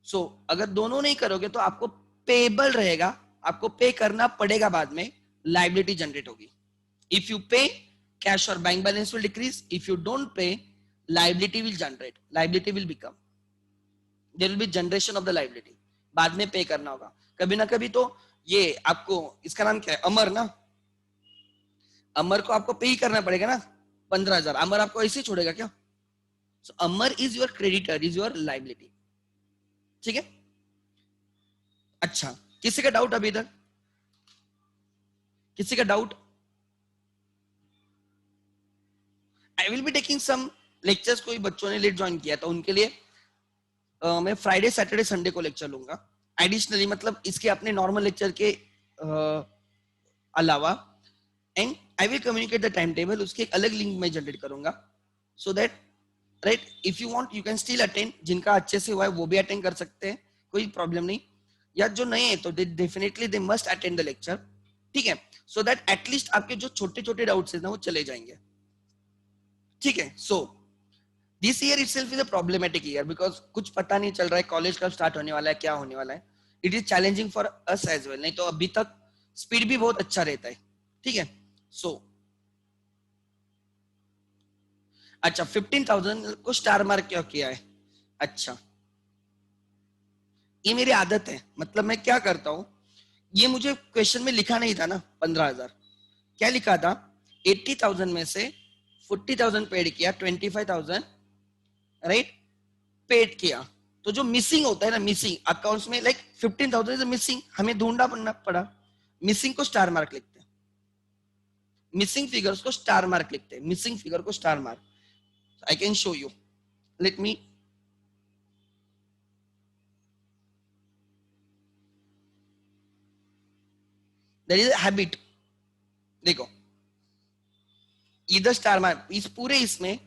Speaker 3: सो अगर दोनों नहीं करोगे तो आपको पेएबल रहेगा, आपको पे करना पड़ेगा बाद में, लायबिलिटी जनरेट होगी। इफ यू पे, कैश और bank balance will decrease, if you don't pay, liability will generate, liability will become, there will be generation of the liability, बाद में पे करना होगा कभी ना कभी। तो ये आपको, इसका नाम क्या है, अमर ना, अमर को आपको पे ही करना पड़ेगा ना 15,000, अमर आपको ऐसे ही छोड़ेगा क्या। So Amar is your creditor, is your liability, ठीक है। अच्छा, किसी का डाउट अभी तक, किसी का doubt? I will be taking some lectures, कोई बच्चों ने लेट ज्वाइन किया तो उनके लिए मैं फ्राइडे सैटरडे संडे को लेक्चर लूंगा एडिशनली, मतलब इसके अपने नॉर्मल लेक्चर के अलावा। And I will communicate the time table, उसके एक अलग लिंक मैं जनरेट करूंगा, so that right if you want you can still attend. जिनका अच्छे से हुआ है वो भी अटेंड कर सकते हैं, कोई प्रॉब्लम नहीं, या जो नए हैं तो definitely they must attend the lecture, ठीक है, सो दैट एटलीस्ट आपके जो छोटे छोटे डाउट्स है ना वो चले जाएंगे, ठीक है। So this year itself is a problematic year, because कुछ पता नहीं चल रहा है कॉलेज कब स्टार्ट होने वाला है, क्या होने वाला है। It is challenging for us as well, नहीं तो अभी तक स्पीड भी बहुत अच्छा रहता है, ठीक है। सो अच्छा, 15,000 को स्टार मार्क क्यों किया है? अच्छा, ये मेरी आदत है, मतलब मैं क्या करता हूं, ये मुझे क्वेश्चन में लिखा नहीं था ना 15,000, क्या लिखा था, 80,000 में से 40,000 पेड किया, 25,000 राइट पेड किया, तो जो मिसिंग होता है ना, मिसिंग अकाउंट्स में लाइक 15,000 इज मिसिंग, हमें ढूंढना पड़ा, मिसिंग को स्टार मार्क लिखते हैं, मिसिंग फिगर्स को स्टार मार्क लिखते हैं, मिसिंग फिगर को star mark. I can show you, let me, that is habit. देखो इधर स्टार मार्क, इस पूरे इसमें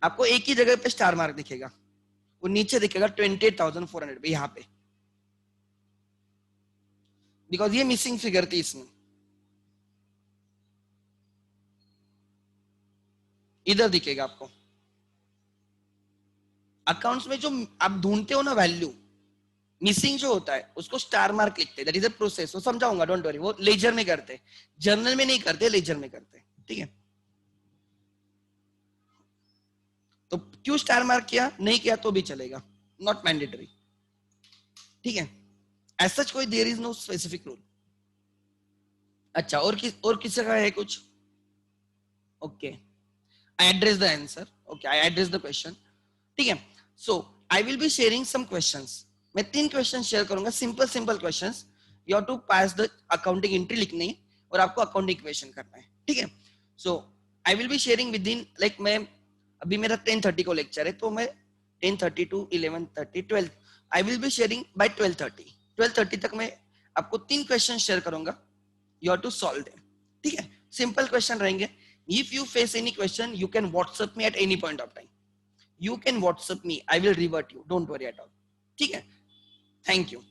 Speaker 3: आपको एक ही जगह पे स्टार मार्क दिखेगा, वो नीचे दिखेगा 28,400 पे, यहाँ पे, बिकॉज ये मिसिंग फिगर थी इसमें, इधर दिखेगा आपको। अकाउंट्स में जो आप ढूंढते हो ना वैल्यू, मिसिंग जो होता है उसको स्टार मार्क लिखते हैं, दैट इज अ प्रोसेस, वो समझाऊंगा, डोंट वरी, वो लेजर में करते, जर्नल में नहीं करते, लेजर में करते, ठीक है। तो क्यों स्टार मार्क किया, नहीं किया तो भी चलेगा, नॉट मैंडेटरी, ठीक है। एज सच कोई there is no specific rule, अच्छा, और किसी का है कुछ? Okay, I address the answer, okay I address the question, ठीक है। So I will be sharing some questions, मैं 3 क्वेश्चन शेयर करूंगा, simple simple questions, you have to pass the accounting entry लिखनी है और आपको अकाउंटिंग इक्वेशन करना है, ठीक है। So I will be sharing within like, मैं अभी मेरा 10:30 को लेक्चर है, तो मैं 10:30 to 11:30 12 I will be sharing by 12:30 तक मैं आपको 3 क्वेश्चन शेयर करूंगा, you have to solve them, ठीक है। सिंपल क्वेश्चन रहेंगे। If you face any question you can WhatsApp me at any point of time, you can WhatsApp me, I will revert you, don't worry at all, ठीक है। Thank you.